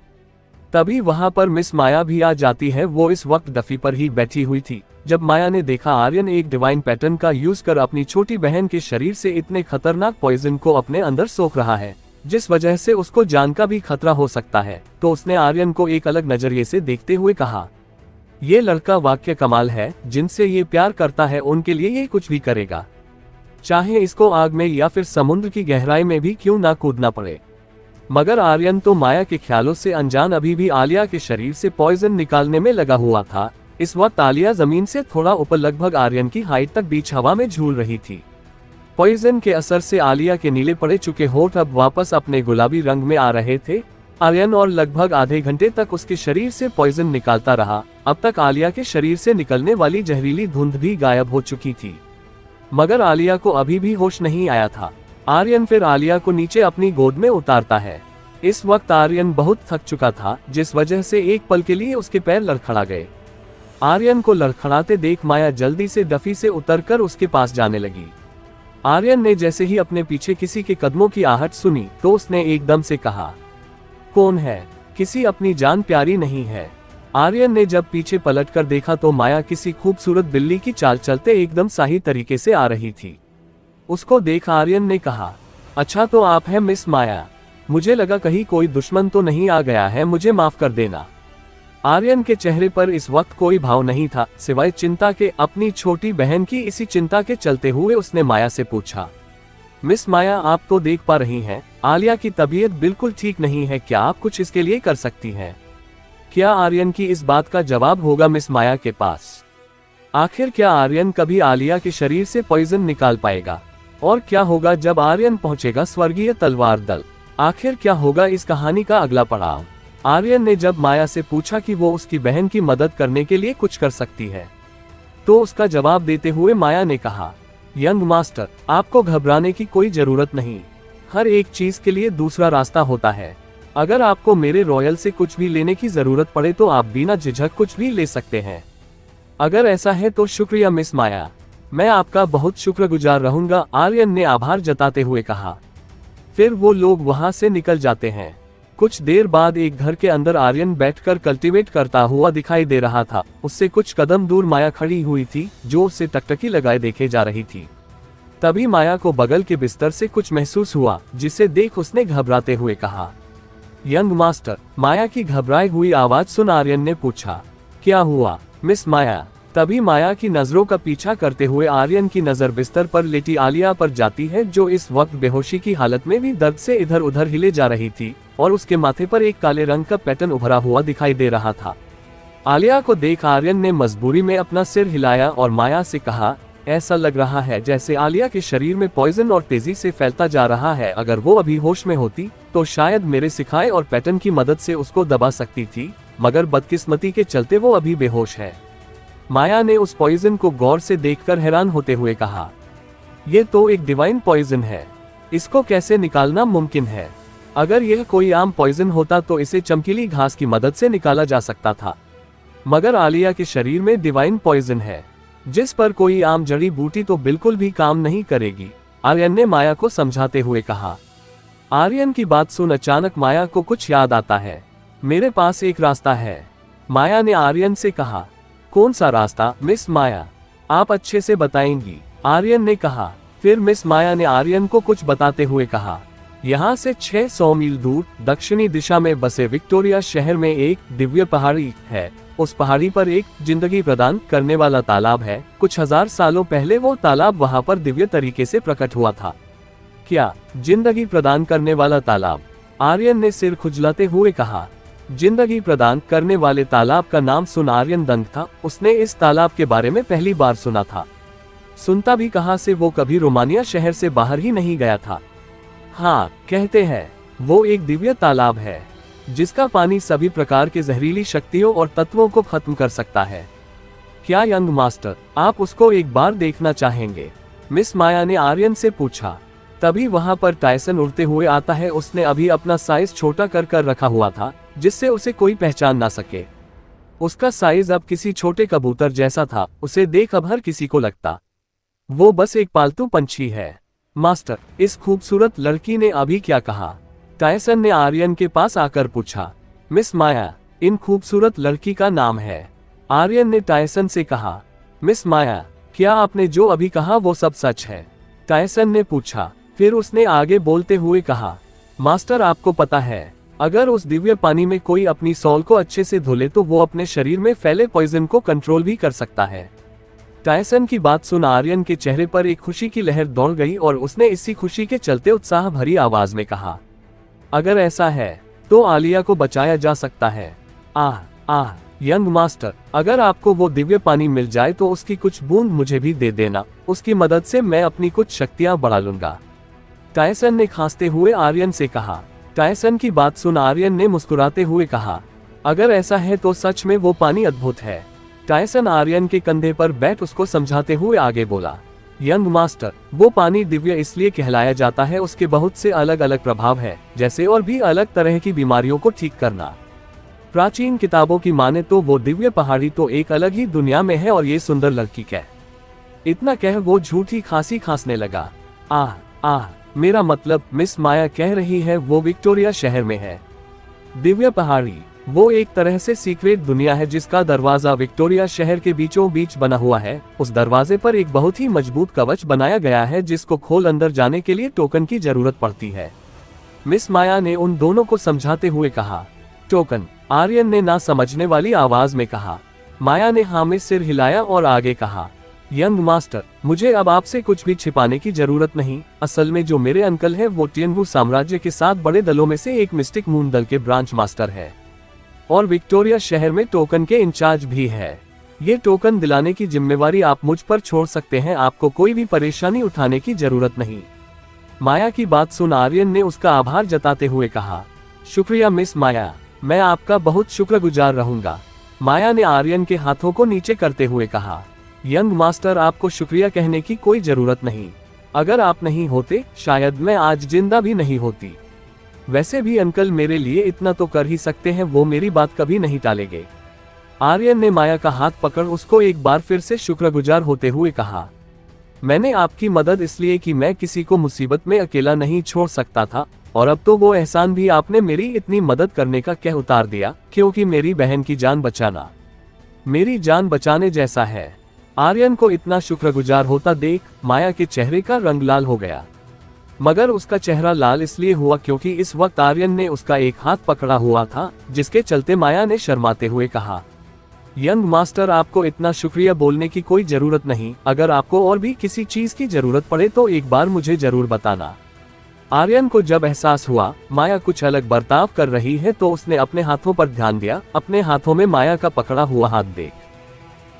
Speaker 1: तभी वहां पर मिस माया भी आ जाती है। वो इस वक्त डफी पर ही बैठी हुई थी। जब माया ने देखा आर्यन एक डिवाइन पैटर्न का यूज कर अपनी छोटी बहन के शरीर से इतने खतरनाक पॉइजन को अपने अंदर सोख रहा है, जिस वजह से उसको जान का भी खतरा हो सकता है, तो उसने आर्यन को एक अलग नजरिए से देखते हुए कहा, ये लड़का वाकई कमाल है, जिनसे ये प्यार करता है उनके लिए ये कुछ भी करेगा, चाहे इसको आग में या फिर समुद्र की गहराई में भी क्यों ना कूदना पड़े। मगर आर्यन तो माया के ख्यालों से अनजान अभी भी आलिया के शरीर से पॉइजन निकालने में लगा हुआ था। इस वक्त आलिया जमीन से थोड़ा ऊपर लगभग आर्यन की हाइट तक बीच हवा में झूल रही थी। पॉइजन के असर से आलिया के नीले पड़े चुके होठ अब वापस अपने गुलाबी रंग में आ रहे थे। आर्यन और लगभग आधे घंटे तक उसके शरीर से पॉइजन निकालता रहा। अब तक आलिया के शरीर से निकलने वाली जहरीली धुंध भी गायब हो चुकी थी, मगर आलिया को अभी भी होश नहीं आया था। आर्यन फिर आलिया को नीचे अपनी गोद में उतारता है। इस वक्त आर्यन बहुत थक चुका था, जिस वजह से एक पल के लिए उसके पैर लड़खड़ा गए। आर्यन को लड़खड़ाते देख माया जल्दी से डफी से उतरकर उसके पास जाने लगी। आर्यन ने जैसे ही अपने पीछे किसी के कदमों की आहट सुनी तो उसने एकदम से कहा, कौन है? किसी अपनी जान प्यारी नहीं है। आर्यन ने जब पीछे पलटकर देखा तो माया किसी खूबसूरत बिल्ली की चाल चलते एकदम सही तरीके से आ रही थी। उसको देख आर्यन ने कहा, अच्छा तो आप हैं मिस माया, मुझे लगा कहीं कोई दुश्मन तो नहीं आ गया है, मुझे माफ कर देना। आर्यन के चेहरे पर इस वक्त कोई भाव नहीं था सिवाय चिंता के। अपनी छोटी बहन की इसी चिंता के चलते हुए उसने माया से पूछा, मिस माया, आप तो देख पा रही हैं आलिया की तबीयत बिल्कुल ठीक नहीं है, क्या आप कुछ इसके लिए कर सकती हैं? क्या आर्यन की इस बात का जवाब होगा मिस माया के पास? आखिर क्या आर्यन कभी आलिया के शरीर से पॉइजन निकाल पाएगा? और क्या होगा जब आर्यन पहुंचेगा स्वर्गीय तलवार दल? आखिर क्या होगा इस कहानी का अगला पड़ाव? आर्यन ने जब माया से पूछा कि वो उसकी बहन की मदद करने के लिए कुछ कर सकती है, तो उसका जवाब देते हुए माया ने कहा, यंग मास्टर, आपको घबराने की कोई जरूरत नहीं। हर एक चीज के लिए दूसरा रास्ता होता है। अगर आपको मेरे रॉयल से कुछ भी लेने की जरूरत पड़े तो आप बिना झिझक कुछ भी ले सकते हैं। अगर ऐसा है तो शुक्रिया मिस माया, मैं आपका बहुत शुक्रगुजार रहूंगा, आर्यन ने आभार जताते हुए कहा। फिर वो लोग वहां से निकल जाते हैं। कुछ देर बाद एक घर के अंदर आर्यन बैठकर कल्टीवेट करता हुआ दिखाई दे रहा था। उससे कुछ कदम दूर माया खड़ी हुई थी, जो उससे टकटकी लगाए देखे जा रही थी। तभी माया को बगल के बिस्तर से कुछ महसूस हुआ, जिसे देख उसने घबराते हुए कहा, यंग मास्टर। माया की घबराई हुई आवाज सुन आर्यन ने पूछा, क्या हुआ मिस माया? तभी माया की नजरों का पीछा करते हुए आर्यन की नजर बिस्तर पर लेटी आलिया पर जाती है, जो इस वक्त बेहोशी की हालत में भी दर्द से इधर उधर हिले जा रही थी और उसके माथे पर एक काले रंग का पैटर्न उभरा हुआ दिखाई दे रहा था। आलिया को देख आर्यन ने मजबूरी में अपना सिर हिलाया और माया से कहा, ऐसा लग रहा है जैसे आलिया के शरीर में पॉइजन और तेजी से फैलता जा रहा है। अगर वो अभी होश में होती तो शायद मेरे सिखाए और पैटर्न की मदद से उसको दबा सकती थी, मगर बदकिस्मती के चलते वो अभी बेहोश है। माया ने उस पॉइजन को गौर से देखकर हैरान होते हुए कहा, ये तो एक डिवाइन पॉइजन है, इसको कैसे निकालना मुमकिन है? अगर यह कोई आम पॉइजन होता तो इसे चमकीली घास की मदद से निकाला जा सकता था, मगर आलिया के शरीर में डिवाइन पॉइजन है, जिस पर कोई आम जड़ी बूटी तो बिल्कुल भी काम नहीं करेगी, आर्यन ने माया को समझाते हुए कहा। आर्यन की बात सुन अचानक माया को कुछ याद आता है। मेरे पास एक रास्ता है, माया ने आर्यन से कहा। कौन सा रास्ता मिस माया? आप अच्छे से बताएंगी, आर्यन ने कहा। फिर मिस माया ने आर्यन को कुछ बताते हुए कहा, यहाँ से 600 मील दूर दक्षिणी दिशा में बसे विक्टोरिया शहर में एक दिव्य पहाड़ी है। उस पहाड़ी पर एक जिंदगी प्रदान करने वाला तालाब है। कुछ हजार सालों पहले वो तालाब वहाँ पर दिव्य तरीके से प्रकट हुआ था। क्या जिंदगी प्रदान करने वाला तालाब? आर्यन ने सिर खुजलाते हुए कहा। जिंदगी प्रदान करने वाले तालाब का नाम सुन आर्यन दंग था। उसने इस तालाब के बारे में पहली बार सुना था। सुनता भी कहाँ से, वो कभी रोमानिया शहर से बाहर ही नहीं गया था। हाँ, कहते हैं वो एक दिव्य तालाब है जिसका पानी सभी प्रकार के जहरीली शक्तियों और तत्वों को खत्म कर सकता है। क्या यंग मास्टर, आप उसको एक बार देखना चाहेंगे? मिस माया ने आर्यन से पूछा। तभी वहां पर टायसन उड़ते हुए आता है। उसने अभी अपना साइज छोटा कर रखा हुआ था जिससे उसे कोई पहचान ना सके। उसका साइज अब किसी छोटे कबूतर जैसा था। उसे देख अब हर किसी को लगता वो बस एक पालतू पंछी है। मास्टर, इस खूबसूरत लड़की ने अभी क्या कहा? टायसन ने आर्यन के पास आकर पूछा। मिस माया, इन खूबसूरत लड़की का नाम है। आर्यन ने टायसन से कहा। मिस माया, क्या आपने जो अभी कहा वो सब सच है? टायसन ने पूछा। फिर उसने आगे बोलते हुए कहा, मास्टर आपको पता है, अगर उस दिव्य पानी में कोई अपनी सॉल को अच्छे से धुले तो वो अपने शरीर में फैले पॉइजन को कंट्रोल भी कर सकता है। टायसन की बात सुन आर्यन के चेहरे पर एक खुशी की लहर दौड़ गई और उसने इसी खुशी के चलते उत्साह भरी आवाज में कहा, अगर ऐसा है तो आलिया को बचाया जा सकता है। आह यंग मास्टर, अगर आपको वो दिव्य पानी मिल जाए तो उसकी कुछ बूंद मुझे भी दे देना। उसकी मदद से मैं अपनी कुछ शक्तियां बढ़ा लूंगा। टायसन ने खांसते हुए आर्यन से कहा। टायसन की बात सुन आर्यन ने मुस्कुराते हुए कहा, अगर ऐसा है तो सच में वो पानी अद्भुत है। टायसन आर्यन के कंधे पर बैठ उसको समझाते हुए आगे बोला, यंग मास्टर, वो पानी दिव्य इसलिए कहलाया जाता है उसके बहुत से अलग अलग प्रभाव है, जैसे और भी अलग तरह की बीमारियों को ठीक करना। प्राचीन किताबों की माने तो वो दिव्य पहाड़ी तो एक अलग ही दुनिया में है और ये सुंदर लड़की क्या। इतना कह वो झूठी खांसी खांसने लगा। मेरा मतलब मिस माया कह रही है वो विक्टोरिया शहर में है। दिव्य पहाड़ी वो एक तरह से सीक्रेट दुनिया है जिसका दरवाजा विक्टोरिया शहर के बीचों बीच बना हुआ है। उस दरवाजे पर एक बहुत ही मजबूत कवच बनाया गया है जिसको खोल अंदर जाने के लिए टोकन की जरूरत पड़ती है। मिस माया ने उन दोनों को समझाते हुए कहा। टोकन? आर्यन ने ना समझने वाली आवाज में कहा। माया ने हाँ में सिर हिलाया और आगे कहा, यंग मास्टर, मुझे अब आपसे कुछ भी छिपाने की जरूरत नहीं। असल में जो मेरे अंकल है वो टियनवू साम्राज्य के 7 बड़े दलों में से एक मिस्टिक मून दल के ब्रांच मास्टर है और विक्टोरिया शहर में टोकन के इंचार्ज भी है। ये टोकन दिलाने की जिम्मेवारी आप मुझ पर छोड़ सकते हैं। आपको कोई भी परेशानी उठाने की जरूरत नहीं। माया की बात सुन आर्यन ने उसका आभार जताते हुए कहा, शुक्रिया मिस माया, मैं आपका बहुत शुक्रगुजार रहूंगा। माया ने आर्यन के हाथों को नीचे करते हुए कहा, यंग मास्टर, आपको शुक्रिया कहने की कोई जरूरत नहीं। अगर आप नहीं होते शायद मैं आज जिंदा भी नहीं होती। वैसे भी अंकल मेरे लिए इतना तो कर ही सकते हैं, वो मेरी बात कभी नहीं टालेंगे। आर्यन ने माया का हाथ पकड़ उसको एक बार फिर से शुक्रगुजार होते हुए कहा, मैंने आपकी मदद इसलिए कि मैं किसी को मुसीबत में अकेला नहीं छोड़ सकता था और अब तो वो एहसान भी आपने मेरी इतनी मदद करने का कह उतार दिया, क्योंकि मेरी बहन की जान बचाना मेरी जान बचाने जैसा है। आर्यन को इतना शुक्रगुजार होता देख माया के चेहरे का रंग लाल हो गया, मगर उसका चेहरा लाल इसलिए हुआ क्योंकि इस वक्त आर्यन ने उसका एक हाथ पकड़ा हुआ था, जिसके चलते माया ने शर्माते हुए कहा, यंग मास्टर, आपको इतना शुक्रिया बोलने की कोई जरूरत नहीं। अगर आपको और भी किसी चीज की जरूरत पड़े तो एक बार मुझे जरूर बताना। आर्यन को जब एहसास हुआ माया कुछ अलग बर्ताव कर रही है तो उसने अपने हाथों पर ध्यान दिया। अपने हाथों में माया का पकड़ा हुआ हाथ देख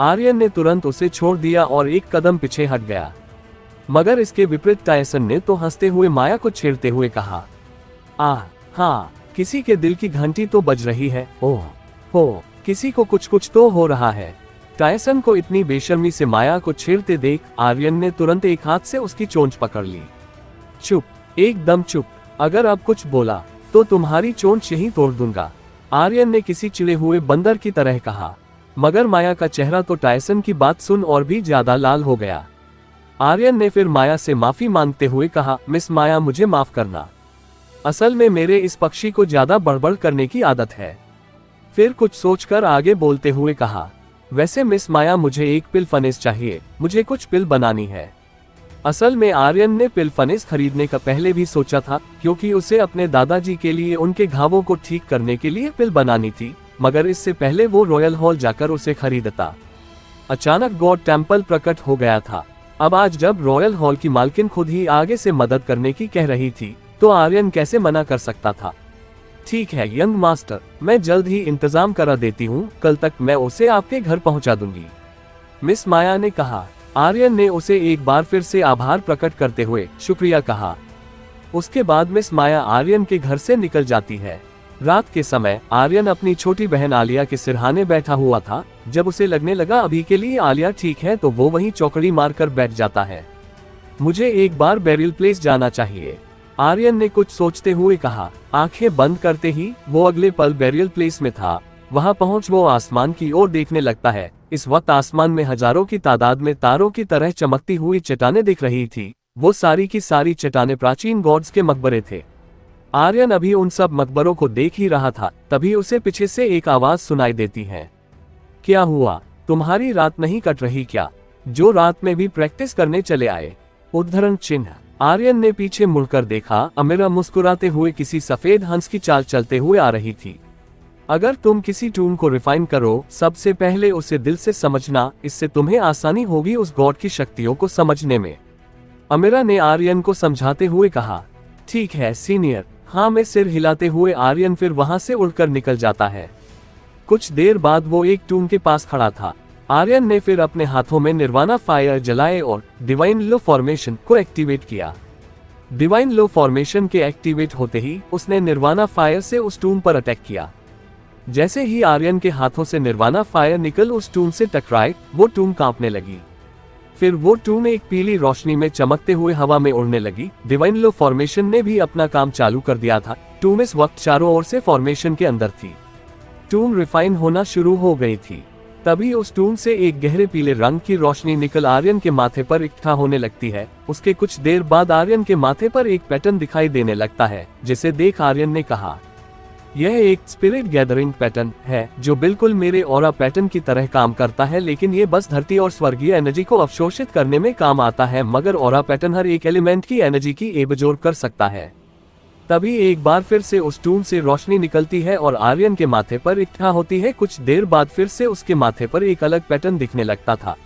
Speaker 1: आर्यन ने तुरंत उसे छोड़ दिया और एक कदम पीछे हट गया। मगर इसके विपरीत टायसन ने तो हंसते हुए माया को छेड़ते हुए कहा, हाँ, किसी के दिल की घंटी तो बज रही है। ओह हो, किसी को कुछ तो हो रहा है। टायसन को इतनी बेशर्मी से माया को छेड़ते देख आर्यन ने तुरंत एक हाथ से उसकी चोंच पकड़ ली। चुप, एकदम चुप, अगर अब कुछ बोला तो तुम्हारी चोंच यहीं तोड़ दूंगा, आर्यन ने किसी चिड़े हुए बंदर की तरह कहा। मगर माया का चेहरा तो टायसन की बात सुन और भी ज्यादा लाल हो गया। आर्यन ने फिर माया से माफी मांगते हुए कहा, मिस माया, मुझे माफ करना। असल में मेरे इस पक्षी को ज्यादा बड़बड़ करने की आदत है। फिर कुछ सोचकर आगे बोलते हुए कहा, वैसे मिस माया, मुझे एक पिल फनेस चाहिए, मुझे कुछ पिल बनानी है। असल में आर्यन ने पिल फनेस खरीदने का पहले भी सोचा था, क्योंकि उसे अपने दादाजी के लिए उनके घावों को ठीक करने के लिए पिल बनानी थी, मगर इससे पहले वो रॉयल हॉल जाकर उसे खरीदता। अचानक गॉड टेम्पल प्रकट हो गया था। अब आज जब रॉयल हॉल की मालकिन खुद ही आगे से मदद करने की कह रही थी तो आर्यन कैसे मना कर सकता था। ठीक है यंग मास्टर, मैं जल्द ही इंतजाम करा देती हूँ, कल तक मैं उसे आपके घर पहुँचा दूंगी, मिस माया ने कहा। आर्यन ने उसे एक बार फिर से आभार प्रकट करते हुए शुक्रिया कहा। उसके बाद मिस माया आर्यन के घर से निकल जाती है। रात के समय आर्यन अपनी छोटी बहन आलिया के सिरहाने बैठा हुआ था। जब उसे लगने लगा अभी के लिए आलिया ठीक है तो वो वहीं चौकड़ी मारकर बैठ जाता है। मुझे एक बार बेरियल प्लेस जाना चाहिए, आर्यन ने कुछ सोचते हुए कहा। आंखें बंद करते ही वो अगले पल बेरियल प्लेस में था। वहां पहुंच वो आसमान की ओर देखने लगता है। इस वक्त आसमान में हजारों की तादाद में तारों की तरह चमकती हुई चट्टानें दिख रही थी। वो सारी की सारी चट्टानें प्राचीन गॉड्स के मकबरे थे। आर्यन अभी उन सब मकबरों को देख ही रहा था, तभी उसे पीछे से एक आवाज सुनाई देती है। क्या हुआ, तुम्हारी रात नहीं कट रही क्या? जो रात में भी प्रैक्टिस करने चले आए। उद्धरण चिन्ह। आर्यन ने पीछे मुड़कर देखा। अमीरा मुस्कुराते हुए किसी सफेद हंस की चाल चलते हुए आ रही थी। अगर तुम किसी ट्यून को रिफाइन करो, सबसे पहले उसे दिल से समझना, इससे तुम्हें आसानी होगी उस गॉड की शक्तियों को समझने में, अमीरा ने आर्यन को समझाते हुए कहा। ठीक है सीनियर, हाँ में सिर हिलाते हुए आर्यन फिर वहां से उड़कर निकल जाता है। कुछ देर बाद वो एक ट्यून के पास खड़ा था। आर्यन ने फिर अपने हाथों में निर्वाणा फायर जलाए और डिवाइन लो फॉर्मेशन को एक्टिवेट किया। डिवाइन लो फॉर्मेशन के एक्टिवेट होते ही उसने निर्वाणा फायर से उस टून पर अटैक किया। जैसे ही आर्यन के हाथों से निर्वाणा फायर निकल उस टून से टकराए, वो टून कांपने लगी। फिर वो टून एक पीली रोशनी में चमकते हुए हवा में उड़ने लगी। डिवाइन लो फॉर्मेशन ने भी अपना काम चालू कर दिया था। टून इस वक्त चारों ओर से फॉर्मेशन के अंदर थी। टून रिफाइन होना शुरू हो गई थी। तभी उस टून से एक गहरे पीले रंग की रोशनी निकल आर्यन के माथे पर इकट्ठा होने लगती है। उसके कुछ देर बाद आर्यन के माथे पर एक पैटर्न दिखाई देने लगता है, जिसे देख आर्यन ने कहा, यह एक स्पिरिट गैदरिंग पैटर्न है जो बिल्कुल मेरे ऑरा पैटर्न की तरह काम करता है, लेकिन ये बस धरती और स्वर्गीय एनर्जी को अवशोषित करने में काम आता है, मगर ऑरा पैटर्न हर एक एलिमेंट की एनर्जी की एबजोर कर सकता है। तभी एक बार फिर से उस टून से रोशनी निकलती है और आर्यन के माथे पर इकट्ठा होती है। कुछ देर बाद फिर से उसके माथे पर एक अलग पैटर्न दिखने लगता था।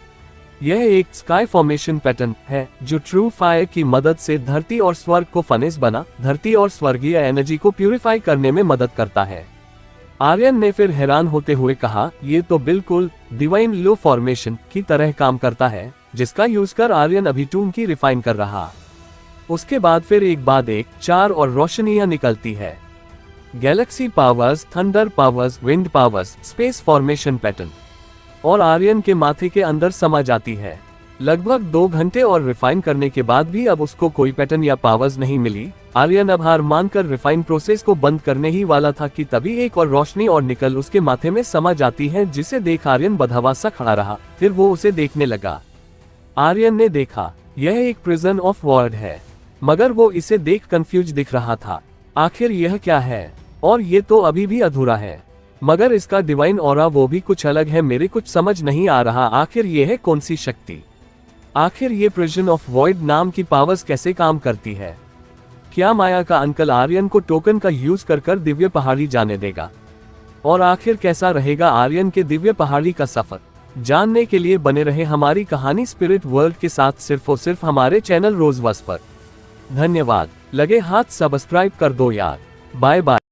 Speaker 1: यह एक स्काई फॉर्मेशन पैटर्न है जो ट्रू फायर की मदद से धरती और स्वर्ग को फनेस बना धरती और स्वर्गीय एनर्जी को प्यूरिफाई करने में मदद करता है। आर्यन ने फिर हैरान होते हुए कहा, ये तो बिल्कुल डिवाइन लो फॉर्मेशन की तरह काम करता है, जिसका यूज कर आर्यन अभी टून की रिफाइन कर रहा। उसके बाद फिर एक बाद एक चार और रोशनियां निकलती है। Galaxy powers, thunder powers, wind powers, space formation pattern, और आर्यन के माथे के अंदर समा जाती है। लगभग 2 घंटे और रिफाइन करने के बाद भी अब उसको कोई पैटर्न या पावर्स नहीं मिली। आर्यन अब हार मानकर रिफाइन प्रोसेस को बंद करने ही वाला था कि तभी एक और रोशनी और निकल उसके माथे में समा जाती है, जिसे देख आर्यन बदहवा सा खड़ा रहा। फिर वो उसे देखने लगा। आर्यन ने देखा यह एक प्रिजन ऑफ वर्ड है, मगर वो इसे देख कंफ्यूज दिख रहा था। आखिर यह क्या है? और ये तो अभी भी अधूरा है, मगर इसका डिवाइन ऑरा वो भी कुछ अलग है। मेरे कुछ समझ नहीं आ रहा, आखिर ये है कौन सी शक्ति? आखिर ये प्रिजन ऑफ वॉइड नाम की पावर्स कैसे काम करती है? क्या माया का अंकल आर्यन को टोकन का यूज कर दिव्य पहाड़ी जाने देगा? और आखिर कैसा रहेगा आर्यन के दिव्य पहाड़ी का सफर? जानने के लिए बने रहे हमारी कहानी स्पिरिट वर्ल्ड के साथ सिर्फ और सिर्फ हमारे चैनल रोजवर्स पर। धन्यवाद। लगे हाथ सब्सक्राइब कर दो यार। Bye bye.